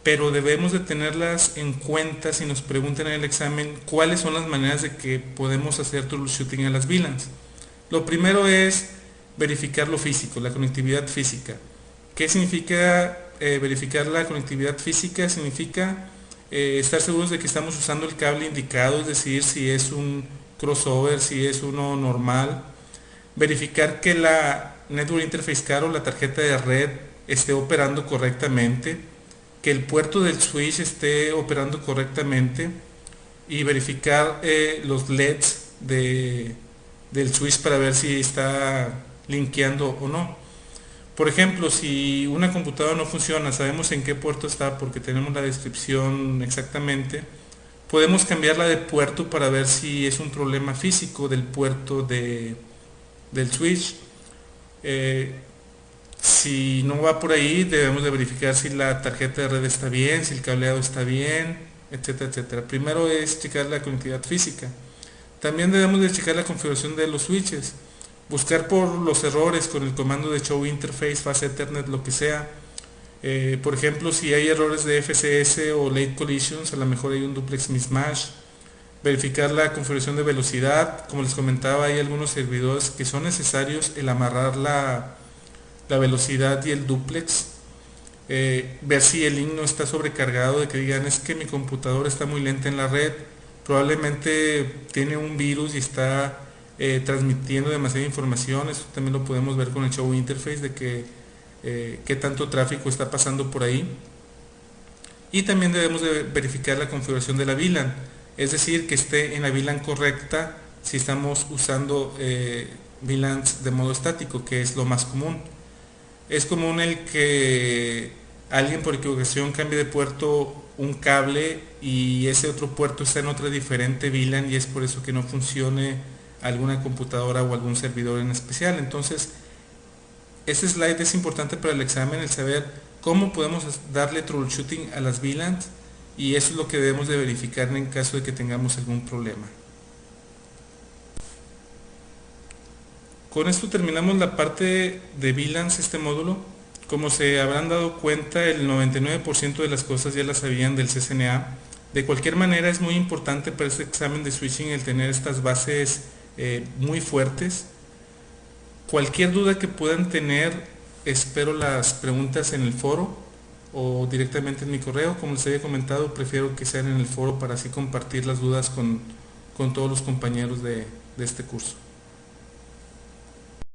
pero debemos de tenerlas en cuenta si nos preguntan en el examen cuáles son las maneras de que podemos hacer troubleshooting a las VLANs. Lo primero es verificar lo físico, la conectividad física. ¿Qué significa verificar la conectividad física? Significa estar seguros de que estamos usando el cable indicado, es decir, si es un crossover, si es uno normal. Verificar que la Network Interface Card o la tarjeta de red esté operando correctamente, que el puerto del switch esté operando correctamente y verificar los LEDs del switch para ver si está linkeando o no. Por ejemplo, si una computadora no funciona, sabemos en qué puerto está porque tenemos la descripción exactamente, podemos cambiarla de puerto para ver si es un problema físico del puerto del switch. Si no va por ahí, debemos de verificar si la tarjeta de red está bien, si el cableado está bien, etcétera, etcétera. Primero es checar la conectividad física. También debemos de checar la configuración de los switches. Buscar por los errores con el comando de show interface, fase Ethernet, lo que sea. Por ejemplo, si hay errores de FCS o late collisions, a lo mejor hay un duplex mismatch. Verificar la configuración de velocidad. Como les comentaba, hay algunos servidores que son necesarios el amarrar la velocidad y el duplex. Ver si el link no está sobrecargado, de que digan es que mi computadora está muy lenta en la red, probablemente tiene un virus y está transmitiendo demasiada información. Eso también lo podemos ver con el show interface, de que qué tanto tráfico está pasando por ahí. Y también debemos de verificar la configuración de la VLAN, es decir, que esté en la VLAN correcta si estamos usando VLANs de modo estático, que es lo más común. Es común el que alguien por equivocación cambie de puerto un cable y ese otro puerto está en otra diferente VLAN, y es por eso que no funcione alguna computadora o algún servidor en especial. Entonces, este slide es importante para el examen, el saber cómo podemos darle troubleshooting a las VLANs, y eso es lo que debemos de verificar en caso de que tengamos algún problema. Con esto terminamos la parte de VLANs, este módulo. Como se habrán dado cuenta, el 99% de las cosas ya las sabían del CCNA. De cualquier manera, es muy importante para este examen de switching el tener estas bases muy fuertes. Cualquier duda que puedan tener, espero las preguntas en el foro o directamente en mi correo. Como les había comentado, prefiero que sean en el foro para así compartir las dudas con todos los compañeros de este curso.